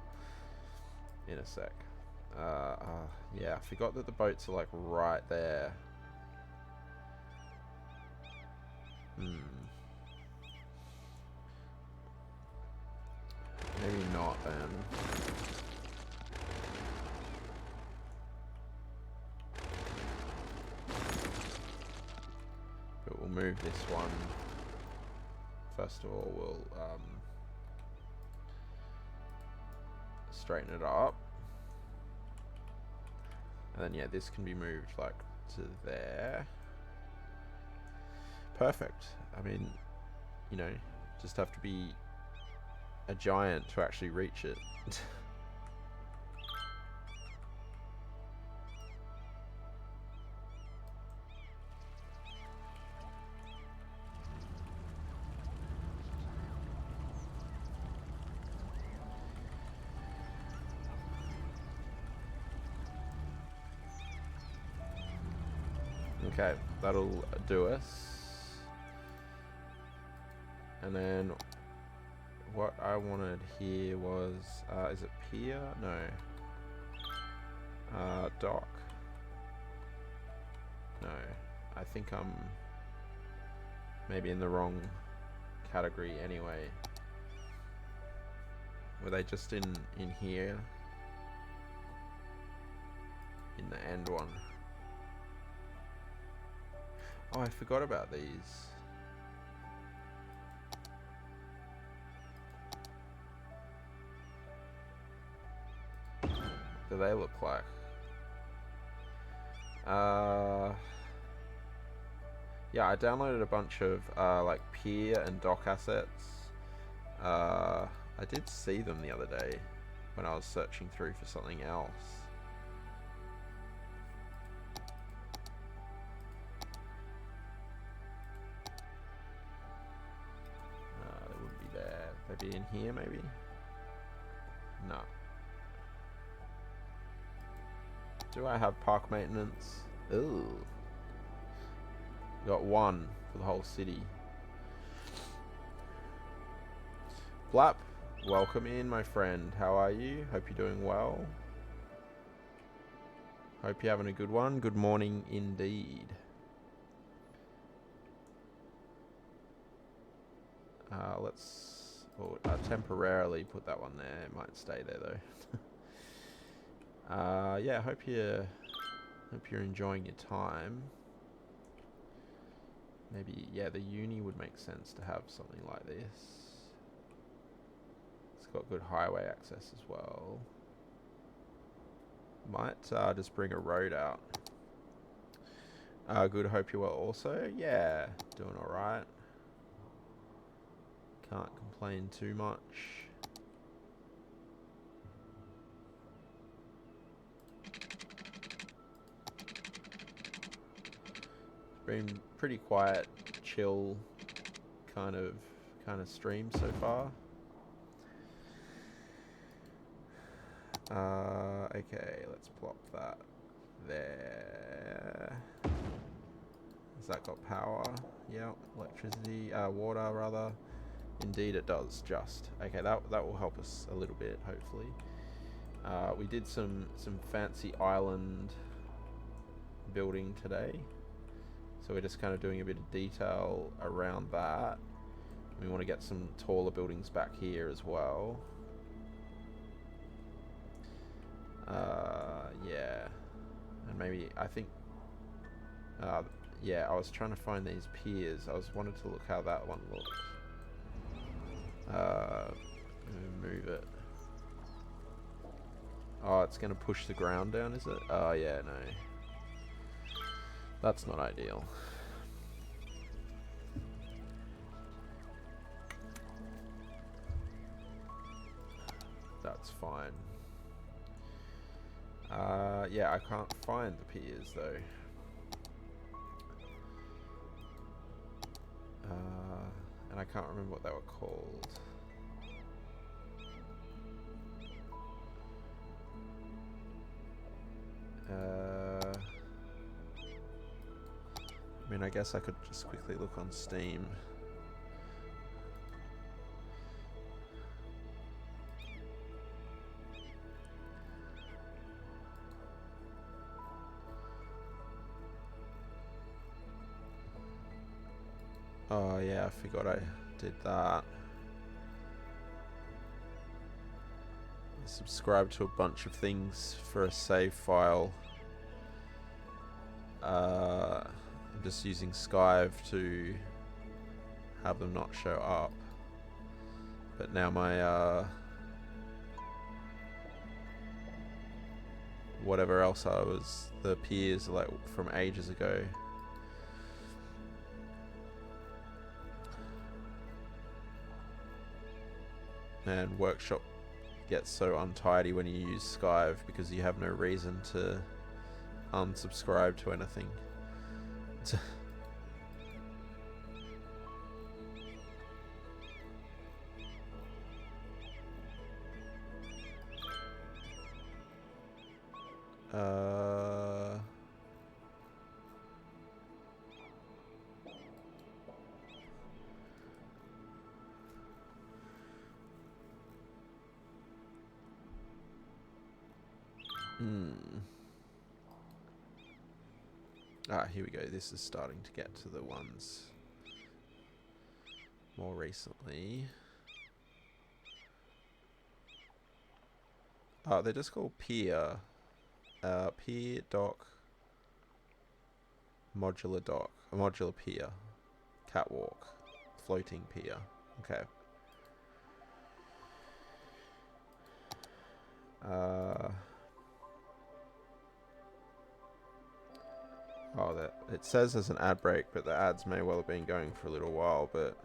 Speaker 2: in a sec. Yeah, I forgot that the boats are like right there. Maybe not then. move this one. First of all, we'll straighten it up. And then, yeah, this can be moved, like, to there. Perfect. I mean, you know, just have to be a giant to actually reach it. Okay, that'll do us. And then what I wanted here was, is it pier? No. Dock. No, I think I'm maybe in the wrong category anyway. Were they just in here? In the end one. Oh, I forgot about these. What do they look like? Yeah, I downloaded a bunch of like pier and dock assets. I did see them the other day when I was searching through for something else. They wouldn't be there. They'd be in here maybe? No. Do I have park maintenance? Ooh. Got one for the whole city. Blap, welcome in, my friend. How are you? Hope you're doing well. Hope you're having a good one. Good morning indeed. Let's temporarily put that one there. It might stay there though. Yeah, hope you're enjoying your time. Maybe, yeah, the uni would make sense to have something like this. It's got good highway access as well. Might just bring a road out. Good, hope you are also. Yeah, doing alright. Can't complain too much. Been pretty quiet, chill kind of stream so far. Okay, let's plop that there. Has that got power? Yeah, electricity, water rather. Indeed it does, just. Okay, that will help us a little bit, hopefully. We did some fancy island building today. So we're just kind of doing a bit of detail around that. We want to get some taller buildings back here as well. Yeah. And maybe, I think, yeah, I was trying to find these piers. I wanted to look how that one looked. Move it. Oh, it's going to push the ground down, is it? Oh, yeah, no. That's not ideal. That's fine. Yeah, I can't find the piers though. And I can't remember what they were called. I mean, I guess I could just quickly look on Steam. Oh yeah, I forgot I did that. I subscribed to a bunch of things for a save file. I'm just using Skive to have them not show up. But now my whatever else I was, the peers like from ages ago. Man, Workshop gets so untidy when you use Skive because you have no reason to unsubscribe to anything. Here we go. This is starting to get to the ones more recently. They're just called Pier. Pier dock. Modular dock. A modular pier. Catwalk. Floating pier. Okay. Oh, that it says there's an ad break, but the ads may well have been going for a little while, but...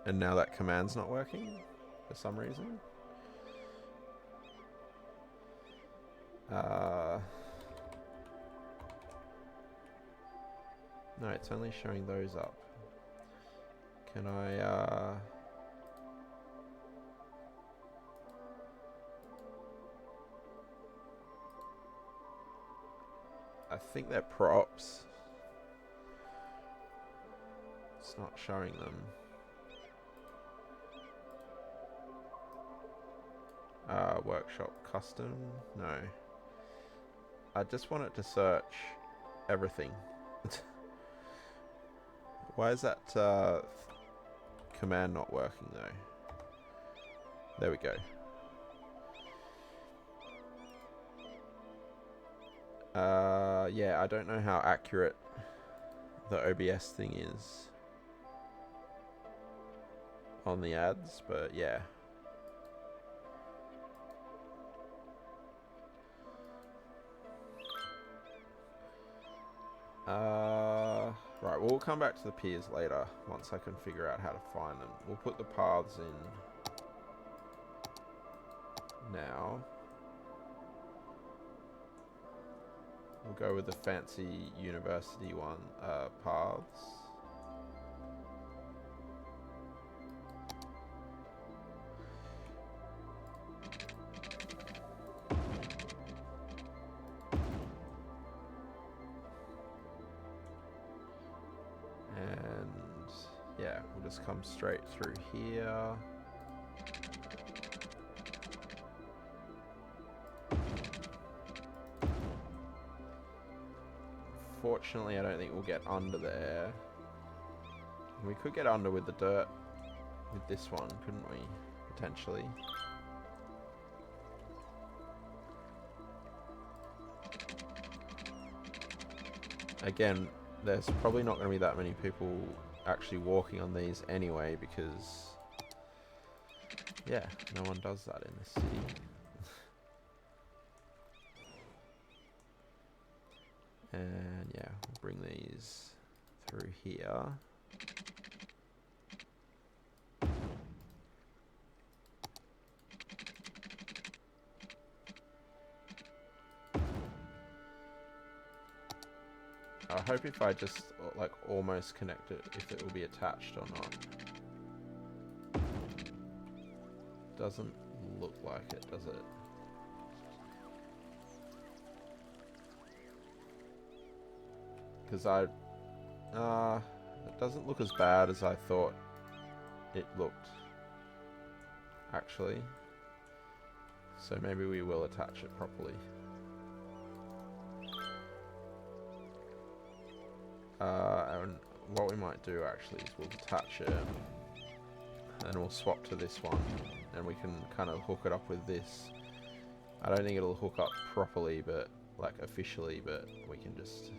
Speaker 2: And now that command's not working for some reason. No, it's only showing those up. Can I, I think they're props. It's not showing them. Workshop custom? No. I just want it to search everything. Why is that command not working though? There we go. Yeah, I don't know how accurate the OBS thing is on the ads, but yeah. Right, we'll come back to the piers later once I can figure out how to find them. We'll put the paths in now. We'll go with the fancy university one, paths. And yeah, we'll just come straight through here. Fortunately, I don't think we'll get under there. We could get under with the dirt with this one, couldn't we? Potentially. Again, there's probably not going to be that many people actually walking on these anyway, because yeah, no one does that in this city. And yeah, we'll bring these through here. I hope if I just like almost connect it, if it will be attached or not. Doesn't look like it, does it? Because it doesn't look as bad as I thought it looked, actually. So maybe we will attach it properly. And what we might do actually is we'll attach it, and we'll swap to this one, and we can kind of hook it up with this. I don't think it'll hook up properly, but like officially, but we can just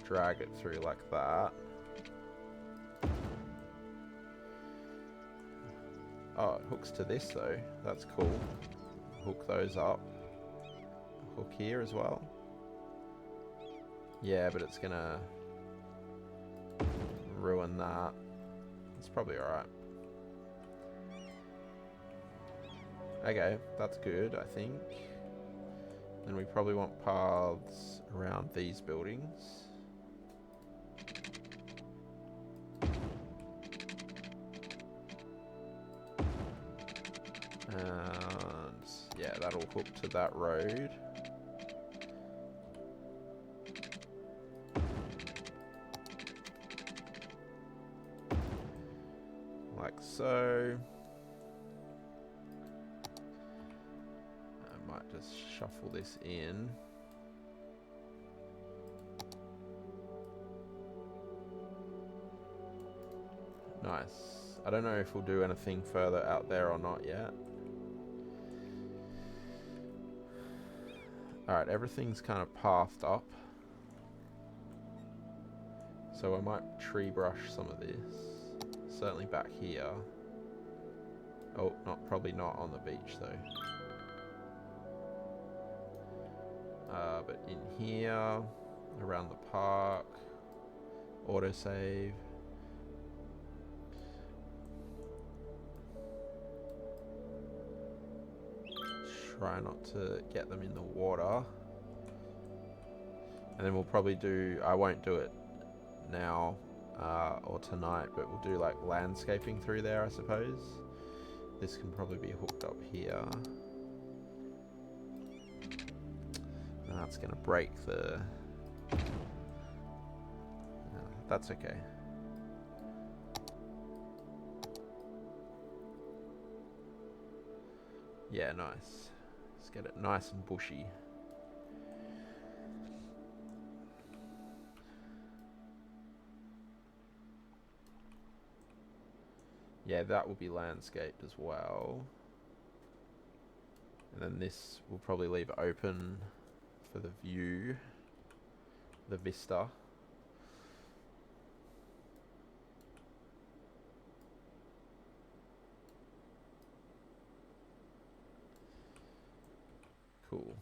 Speaker 2: drag it through like that. Oh, it hooks to this though. That's cool. Hook those up. Hook here as well. Yeah, but it's gonna ruin that. It's probably alright. Okay, that's good, I think. Then we probably want paths around these buildings. And yeah, that'll hook to that road. Like so. I might just shuffle this in. Nice. I don't know if we'll do anything further out there or not yet. Alright, everything's kind of pathed up. So I might tree brush some of this. Certainly back here. Oh, probably not on the beach though. But in here, around the park, autosave. Try not to get them in the water. And then we'll probably do, I won't do it now or tonight, but we'll do like landscaping through there, I suppose. This can probably be hooked up here. And that's going to break the... No, that's okay. Yeah, nice. Let's get it nice and bushy. Yeah, that will be landscaped as well. And then this will probably leave open for the view, the vista. Cool.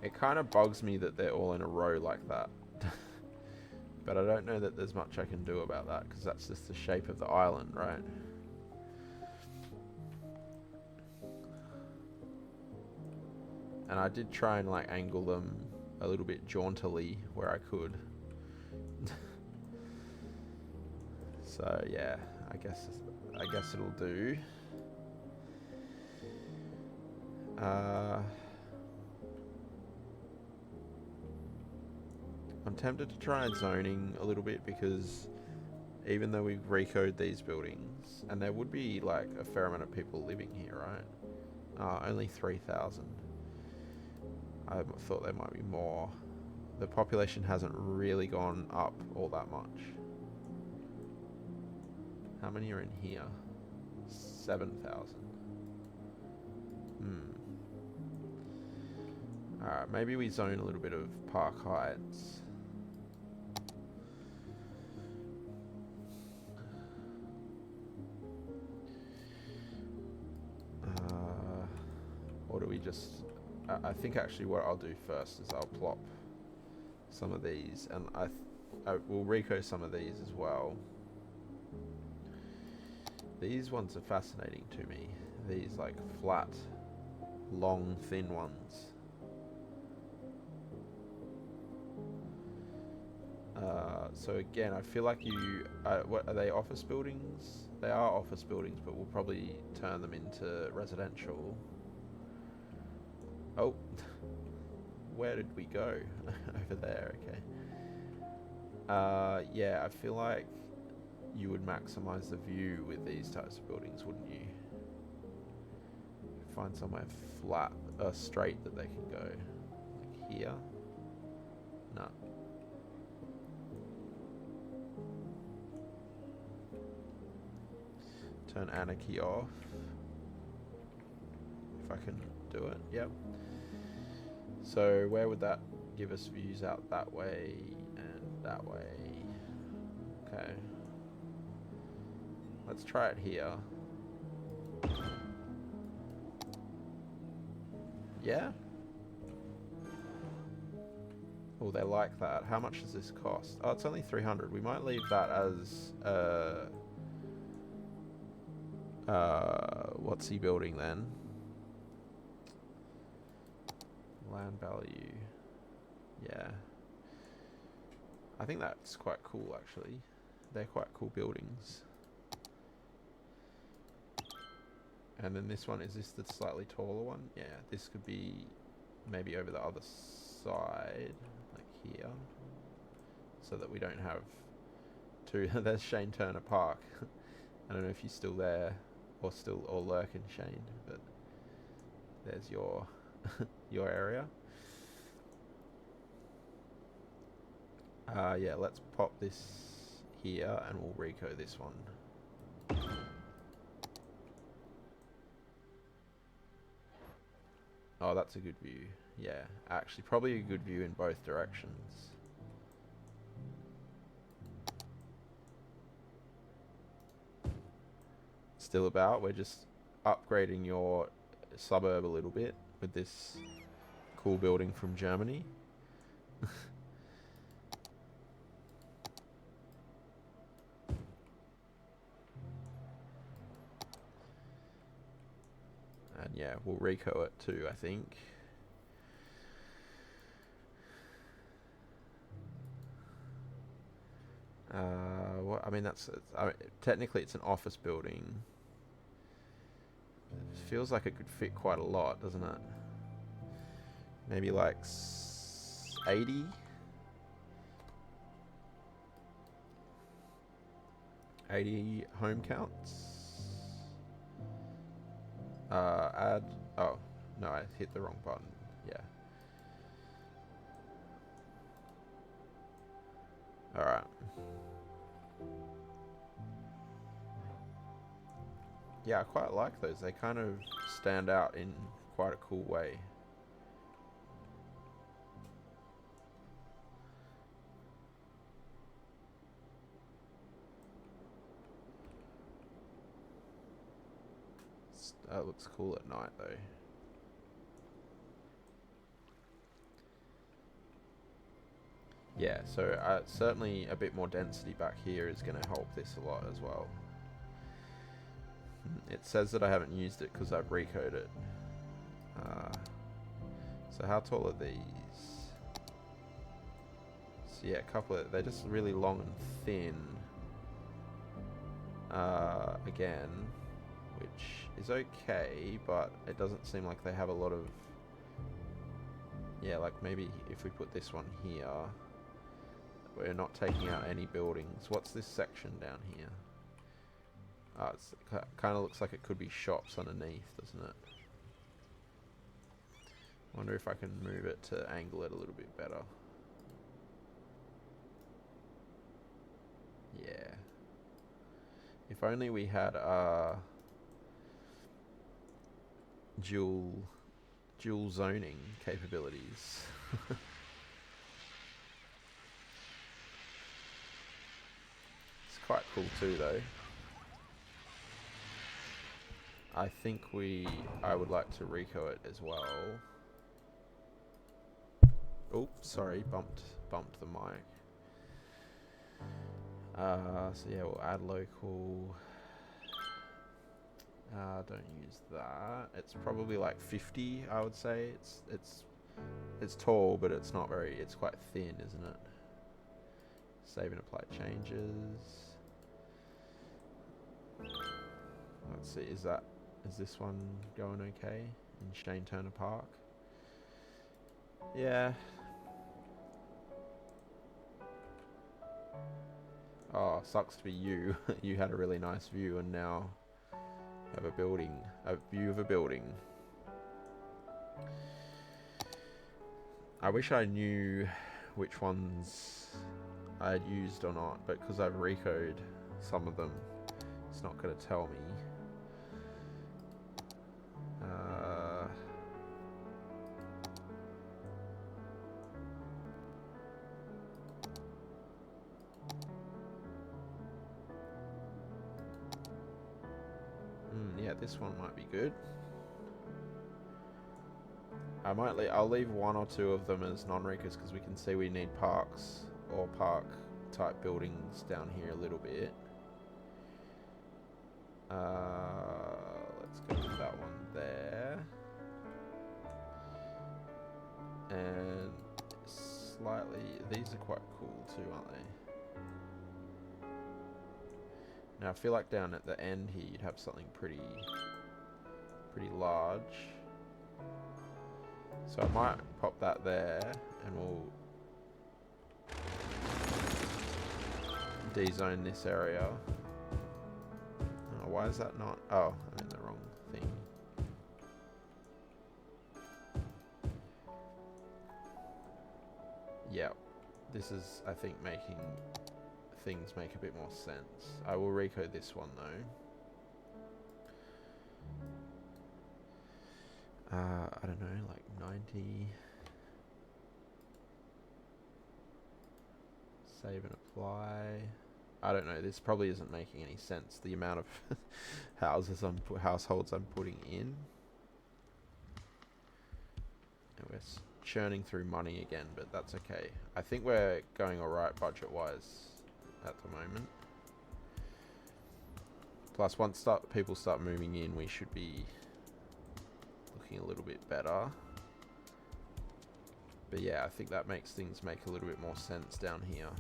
Speaker 2: It kind of bugs me that they're all in a row like that. But I don't know that there's much I can do about that, because that's just the shape of the island, right? And I did try and like angle them a little bit jauntily where I could. So yeah, I guess it'll do. I'm tempted to try zoning a little bit, because even though we've recoded these buildings, and there would be like a fair amount of people living here, right? Only 3,000. I thought there might be more. The population hasn't really gone up all that much. How many are in here? 7,000. Alright, maybe we zone a little bit of Park Heights. Or do we just... I think actually what I'll do first is I'll plop some of these, and I will reco some of these as well. These ones are fascinating to me. These like flat, long, thin ones. So again, I feel like what are they, office buildings? They are office buildings, but we'll probably turn them into residential. Oh, where did we go? Over there, okay. Yeah, I feel like you would maximize the view with these types of buildings, wouldn't you? Find somewhere flat, straight that they can go. Like here? No. Turn anarchy off. can do it. Yep. So where would that give us views out that way and that way? Okay. Let's try it here. Yeah? Oh, they like that. How much does this cost? Oh, it's only 300. We might leave that as what's he building then? Land value. Yeah. I think that's quite cool actually. They're quite cool buildings. And then this one, is this the slightly taller one? Yeah, this could be maybe over the other side, like here. So that we don't have two. There's Shane Turner Park. I don't know if you're still there or lurking, Shane, but there's your your area. Yeah, let's pop this here and we'll reco this one. Oh, that's a good view. Yeah, actually, probably a good view in both directions. Still about, we're just upgrading your suburb a little bit with this cool building from Germany. And yeah, we'll reco it too, I think. What I mean, technically it's an office building. It feels like it could fit quite a lot, doesn't it? Maybe like 80? 80 home counts. Add. Oh, no, I hit the wrong button. Yeah. Alright. Yeah, I quite like those. They kind of stand out in quite a cool way. That looks cool at night though. Yeah, so certainly a bit more density back here is going to help this a lot as well. It says that I haven't used it because I've recoded it. So how tall are these? So yeah, a couple of, they're just really long and thin. Again, which is okay, but it doesn't seem like they have a lot of... Yeah, like maybe if we put this one here, we're not taking out any buildings. What's this section down here? It kind of looks like it could be shops underneath, doesn't it? Wonder if I can move it to angle it a little bit better. Yeah. If only we had dual zoning capabilities. It's quite cool too, though. I think I would like to reco it as well. Oh, sorry, bumped the mic. So yeah, we'll add local. Don't use that. It's probably like 50, I would say. It's tall, but it's not very. It's quite thin, isn't it? Save and apply changes. Let's see. Is this one going okay in Shane Turner Park? Yeah. Oh, sucks to be you. You had a really nice view and now have a view of a building. I wish I knew which ones I had used or not, but because I've recoded some of them, it's not going to tell me. Yeah, this one might be good. I'll leave one or two of them as non-recurs because we can see we need parks or park type buildings down here a little bit. Let's go with that one there. And slightly, these are quite cool too, aren't they? Now I feel like down at the end here you'd have something pretty large. So I might pop that there and we'll de-zone this area. Oh, why is that not? Oh, I'm in the wrong thing. Yeah, this is, I think, making things make a bit more sense. I will recode this one though. I don't know, like 90. Save and apply. I don't know, this probably isn't making any sense, the amount of households I'm putting in. And we're churning through money again, but that's okay. I think we're going alright budget-wise at the moment. Plus, once people start moving in, we should be looking a little bit better. But yeah, I think that makes things make a little bit more sense down here.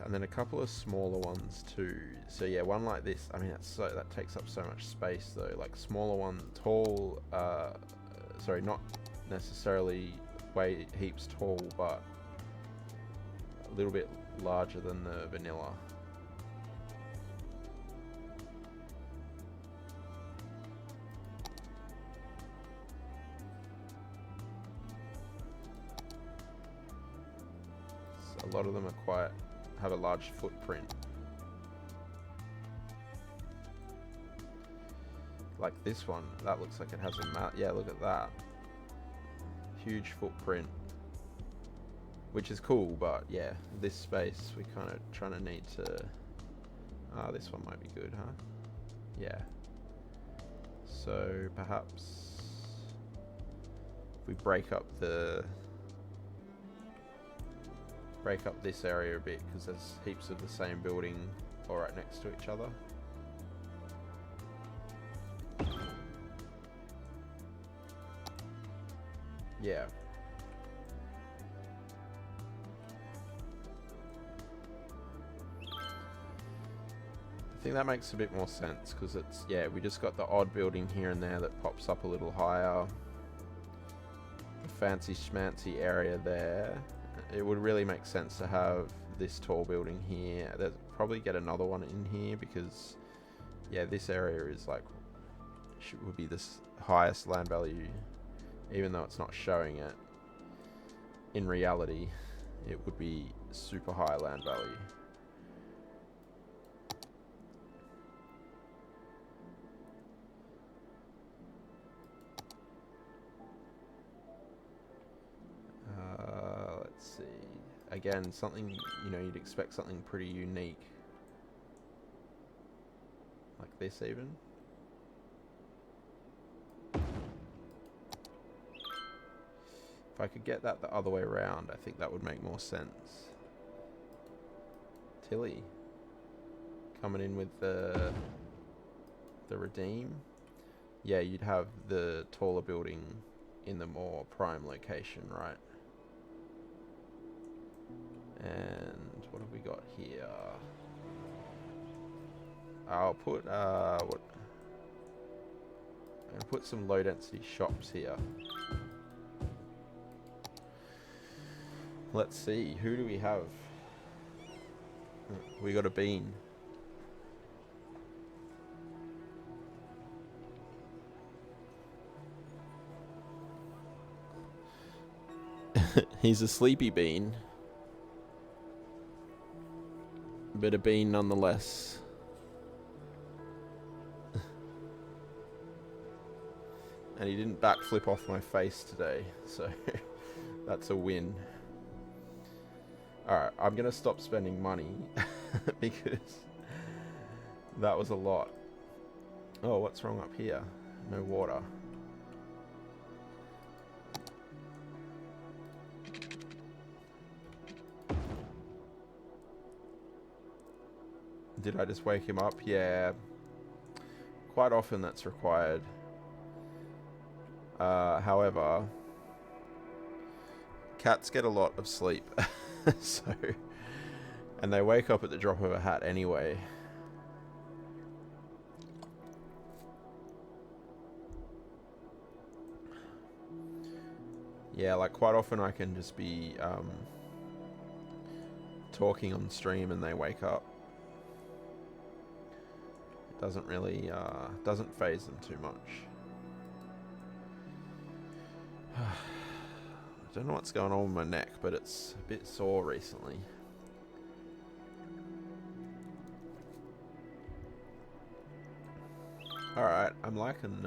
Speaker 2: And then a couple of smaller ones too. So yeah, one like this. I mean, that takes up so much space though. Like smaller one, tall. Sorry, not necessarily way heaps tall, but a little bit larger than the vanilla. So a lot of them have a large footprint. Like this one, that looks like it has a mat. Yeah, look at that. Huge footprint. Which is cool, but yeah, this space we kind of trying to need to... this one might be good, huh? Yeah. So perhaps if we break up this area a bit, because there's heaps of the same building all right next to each other. Yeah. I think that makes a bit more sense because it's, yeah, we just got the odd building here and there that pops up a little higher. The fancy schmancy area there. It would really make sense to have this tall building here. There's probably get another one in here because, yeah, this area is like, would be the highest land value, even though it's not showing it. In reality, it would be super high land value. Let's see. Again, something, you know, you'd expect something pretty unique. Like this even. If I could get that the other way around, I think that would make more sense. Tilly. Coming in with the redeem. Yeah, you'd have the taller building in the more prime location, right? And what have we got here? I'll put I'm gonna put some low density shops here. Let's see, who do we have? We got a bean. He's a sleepy bean. But a bean nonetheless. And he didn't backflip off my face today, so that's a win. Alright, I'm gonna stop spending money because that was a lot. Oh, what's wrong up here? No water. Did I just wake him up? Yeah. Quite often that's required. However, cats get a lot of sleep. So, and they wake up at the drop of a hat anyway. Yeah, like quite often I can just be talking on stream and they wake up. It doesn't really doesn't faze them too much. I don't know what's going on with my neck, but it's a bit sore recently. Alright, I'm liking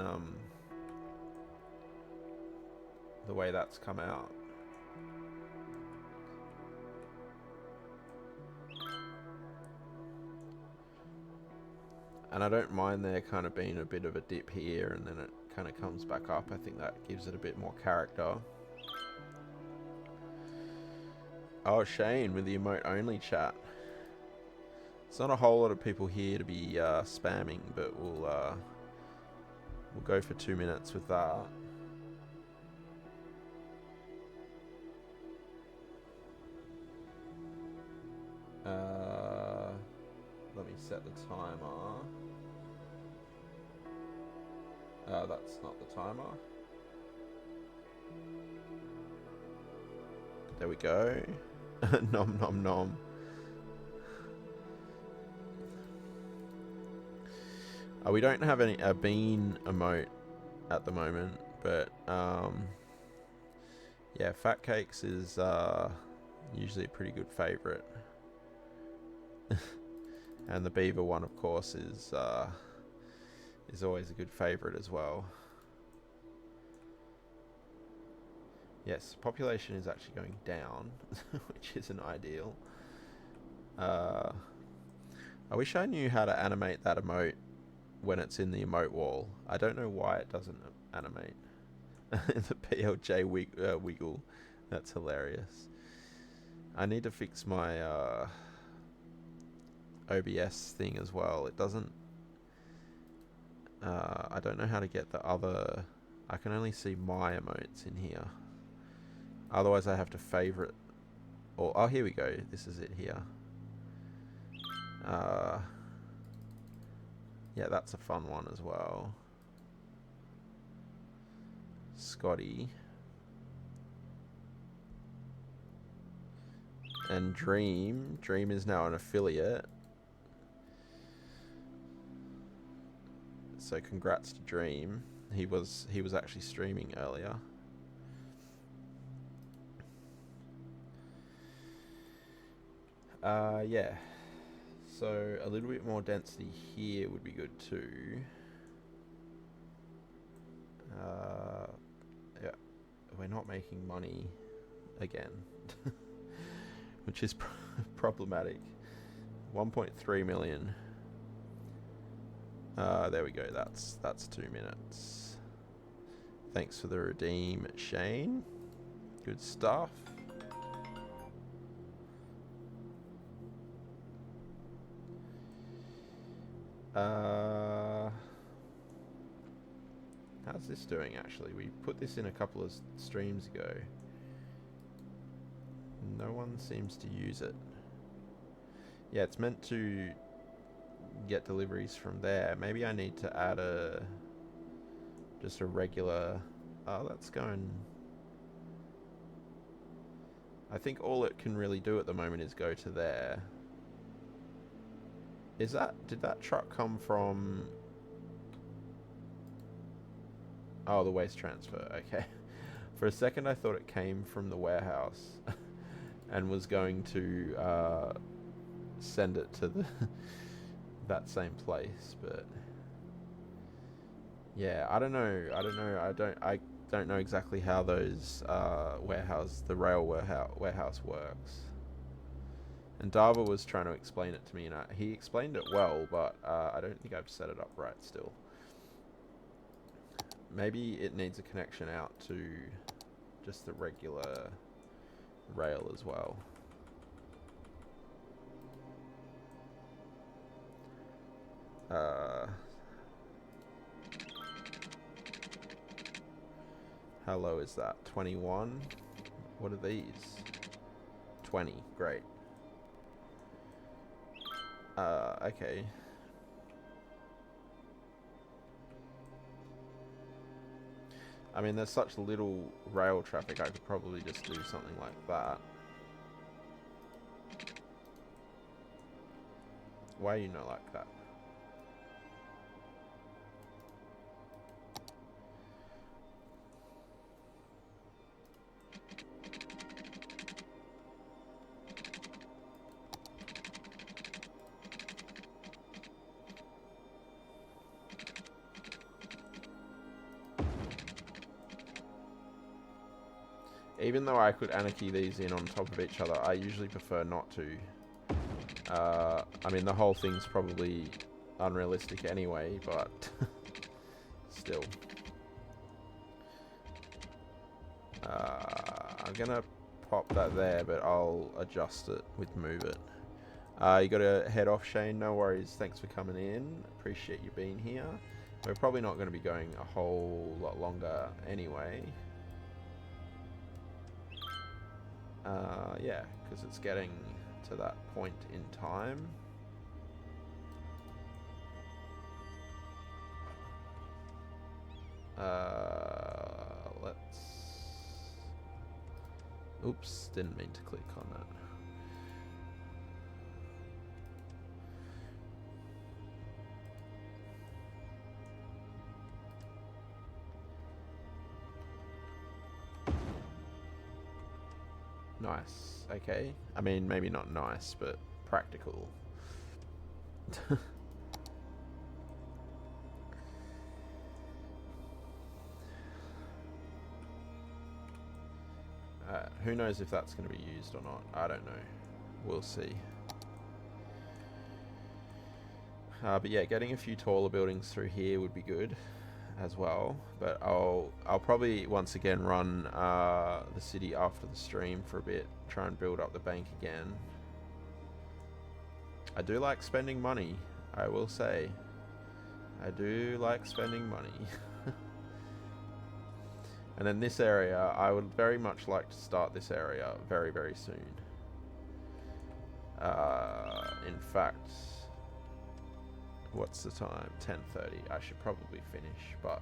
Speaker 2: the way that's come out. And I don't mind there kind of being a bit of a dip here and then it kind of comes back up. I think that gives it a bit more character. Oh, Shane with the emote only chat. It's not a whole lot of people here to be spamming, but we'll go for 2 minutes with that. Let me set the timer. That's not the timer. There we go. Nom nom nom. We don't have a bean emote at the moment, but yeah, fat cakes is usually a pretty good favorite. And the beaver one, of course, is always a good favorite as well. Yes, population is actually going down, which isn't ideal. I wish I knew how to animate that emote when it's in the emote wall. I don't know why it doesn't animate. The PLJ wiggle. That's hilarious. I need to fix my OBS thing as well. It doesn't... I don't know how to get the other... I can only see my emotes in here. Otherwise I have to favorite... Or, oh, here we go. This is it here. Yeah, that's a fun one as well. Scotty. And Dream. Dream is now an affiliate. So congrats to Dream. He was actually streaming earlier. Yeah. So a little bit more density here would be good too. Yeah, we're not making money again, which is problematic. 1.3 million. There we go. That's 2 minutes. Thanks for the redeem, Shane. Good stuff. How's this doing actually? We put this in a couple of streams ago. No one seems to use it. Yeah, it's meant to get deliveries from there. Maybe I need to add just a regular... Oh, that's going... I think all it can really do at the moment is go to there. Did that truck come from... Oh, the waste transfer, okay. For a second I thought it came from the warehouse and was going to send it to that same place, but yeah, I don't know. I don't know exactly how those the rail warehouse works. And Dava was trying to explain it to me, and he explained it well, but I don't think I've set it up right still. Maybe it needs a connection out to just the regular rail as well. How low is that? 21? What are these? 20. Great. Okay. I mean, there's such little rail traffic, I could probably just do something like that. Why are you not like that? Even though I could anarchy these in on top of each other, I usually prefer not to. I mean, the whole thing's probably unrealistic anyway, but still. I'm gonna pop that there, but I'll adjust it with move it. You gotta head off, Shane. No worries. Thanks for coming in. Appreciate you being here. We're probably not going to be going a whole lot longer anyway. Yeah, because it's getting to that point in time. Let's... Oops, didn't mean to click on that. Nice. Okay. I mean, maybe not nice, but practical. Who knows if that's going to be used or not? I don't know. We'll see. But yeah, getting a few taller buildings through here would be good as well. But I'll probably once again run the city after the stream for a bit. Try and build up the bank again. I do like spending money, I will say. I do like spending money. And then this area, I would very much like to start this area very, very soon. In fact, what's the time? 10:30. I should probably finish, but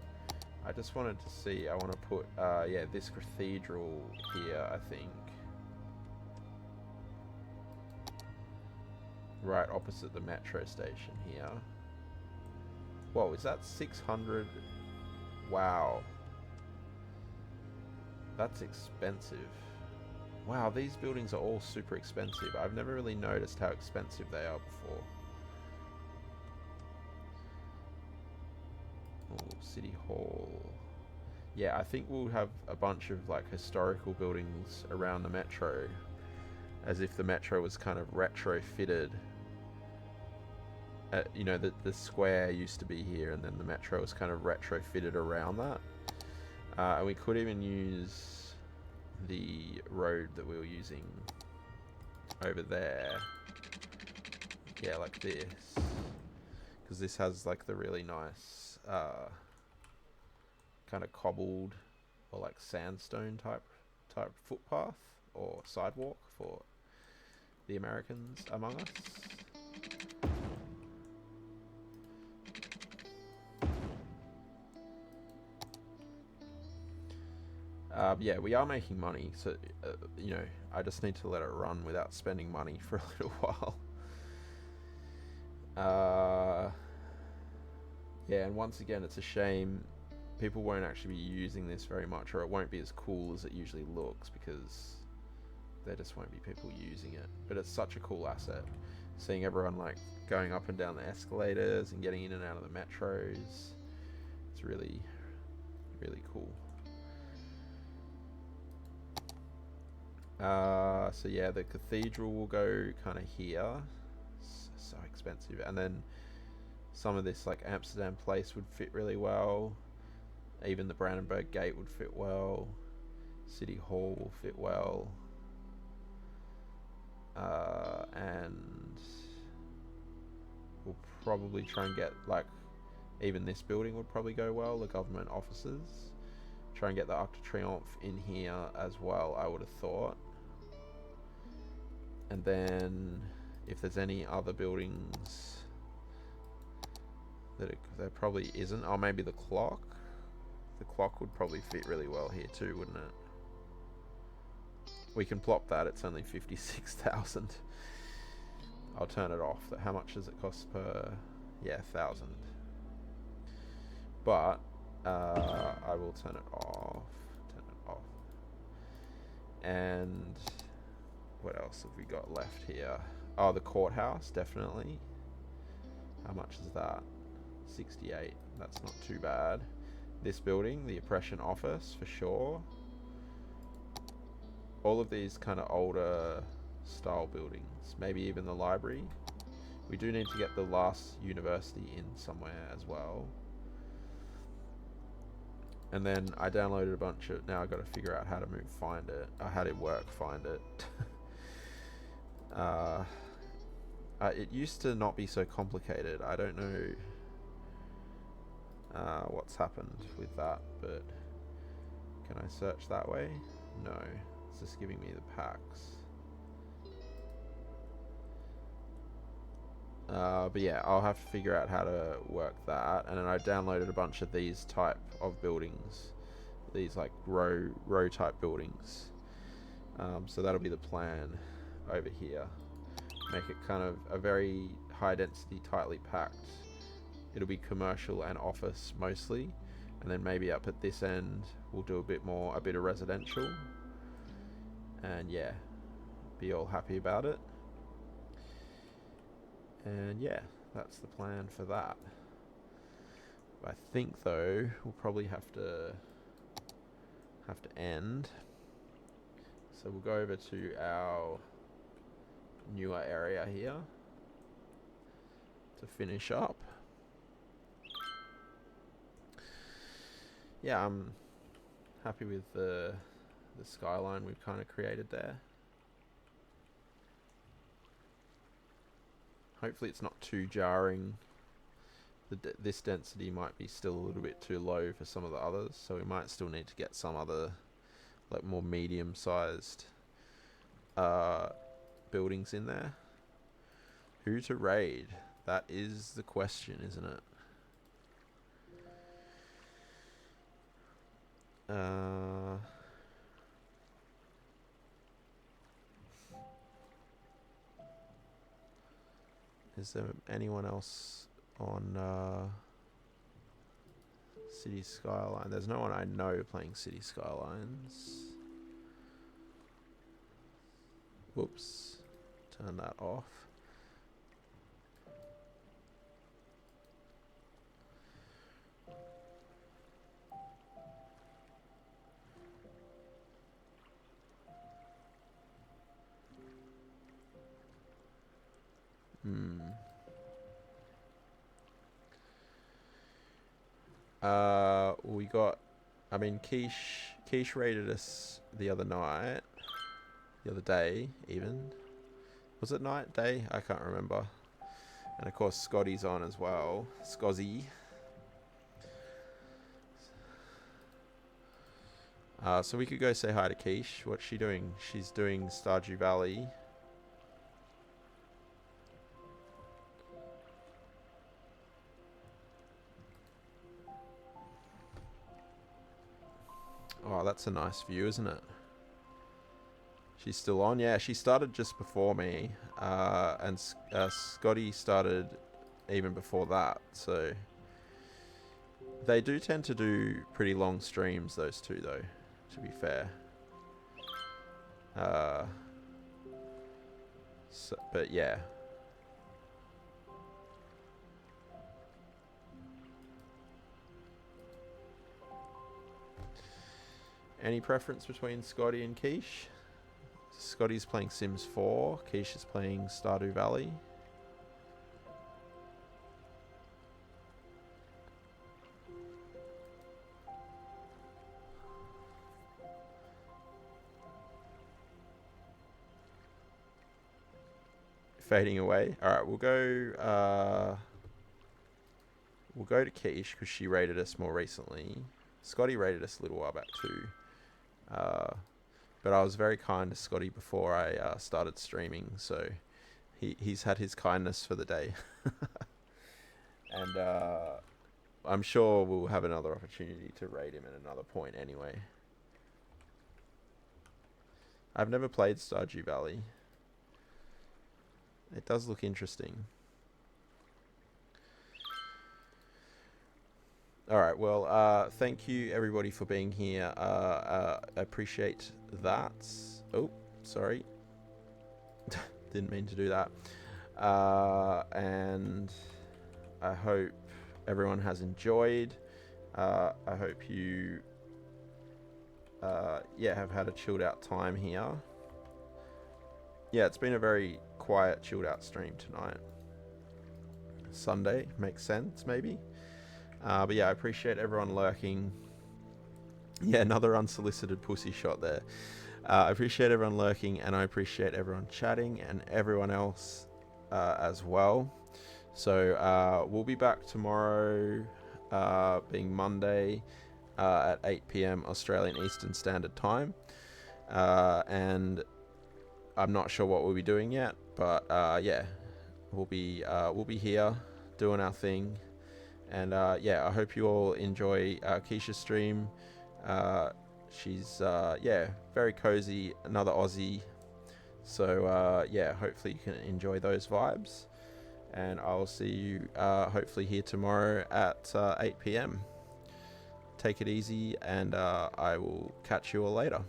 Speaker 2: I just wanted to see. I want to put, yeah, this cathedral here, I think. Right opposite the metro station here. Whoa, is that 600? Wow. That's expensive. Wow, these buildings are all super expensive. I've never really noticed how expensive they are before. Oh, City Hall. Yeah, I think we'll have a bunch of like historical buildings around the metro, as if the metro was kind of retrofitted. You know, the square used to be here, and then the metro was kind of retrofitted around that. And we could even use the road that we were using over there. Yeah, like this. Because this has like the really nice kind of cobbled or like sandstone type footpath or sidewalk for the Americans among us. Yeah, we are making money, so, you know, I just need to let it run without spending money for a little while. Yeah, and once again, it's a shame people won't actually be using this very much, or it won't be as cool as it usually looks, because there just won't be people using it. But it's such a cool asset, seeing everyone, like, going up and down the escalators and getting in and out of the metros. It's really, really cool. So yeah, the cathedral will go kind of here. So expensive. And then some of this like Amsterdam Place would fit really well. Even the Brandenburg Gate would fit well. City Hall will fit well. And we'll probably try and get like, even this building would probably go well, the government offices. Try and get the Arc de Triomphe in here as well, I would have thought. And then if there's any other buildings that there probably isn't. Oh, maybe the clock. The clock would probably fit really well here too, wouldn't it? We can plop that. It's only 56,000. I'll turn it off. How much does it cost per? Yeah, 1,000. But I will turn it off. Turn it off. And what else have we got left here? Oh, the courthouse, definitely. How much is that? 68. That's not too bad. This building, the Oppression Office, for sure. All of these kind of older style buildings. Maybe even the library. We do need to get the last university in somewhere as well. And then I downloaded a bunch of... Now I've got to figure out how to find it. How to find it. It used to not be so complicated. I don't know what's happened with that, but can I search that way? No, it's just giving me the packs. But yeah, I'll have to figure out how to work that. And then I downloaded a bunch of these type of buildings, these like row type buildings. So that'll be the plan over here. Make it kind of a very high density, tightly packed. It'll be commercial and office mostly, and then maybe up at this end we'll do a bit of residential, and yeah, be all happy about it. And yeah, that's the plan for that. I think though we'll probably have to end, so we'll go over to our newer area here to finish up. Yeah, I'm happy with the skyline we've kind of created there. Hopefully it's not too jarring. This density might be still a little bit too low for some of the others, so we might still need to get some other like more medium-sized buildings in there. Who to raid? That is the question, isn't it? Is there anyone else on Cities Skylines? There's no one I know playing Cities Skylines. Whoops. Turn that off. We got, I mean, Quiche raided us the other day even. Was it night, day? I can't remember. And of course Scotty's on as well. Scozzy. So we could go say hi to Quiche. What's she doing? She's doing Stardew Valley. Oh, that's a nice view, isn't it? She's still on. Yeah, she started just before me. And Scotty started even before that. So they do tend to do pretty long streams, those two, though, to be fair. But yeah. Any preference between Scotty and Quiche? Scotty's playing Sims 4. Keisha's playing Stardew Valley. Fading away. Alright, we'll go to Keish because she rated us more recently. Scotty rated us a little while back too. But I was very kind to Scotty before I started streaming, so he's had his kindness for the day. And I'm sure we'll have another opportunity to raid him at another point anyway. I've never played Stardew Valley. It does look interesting. Alright, well, thank you everybody for being here. I appreciate that. Oh, sorry. Didn't mean to do that. And I hope everyone has enjoyed. I hope you have had a chilled out time here. Yeah, it's been a very quiet, chilled out stream tonight. Sunday, makes sense maybe. But yeah, I appreciate everyone lurking. Yeah, another unsolicited pussy shot there. I appreciate everyone lurking, and I appreciate everyone chatting, and everyone else as well. So we'll be back tomorrow, being Monday, at 8 p.m. Australian Eastern Standard Time. And I'm not sure what we'll be doing yet, but yeah, we'll be here doing our thing. And yeah, I hope you all enjoy Keisha's stream. She's yeah, very cozy, another Aussie. So yeah, hopefully you can enjoy those vibes. And I'll see you hopefully here tomorrow at 8 p.m. Take it easy, and I will catch you all later.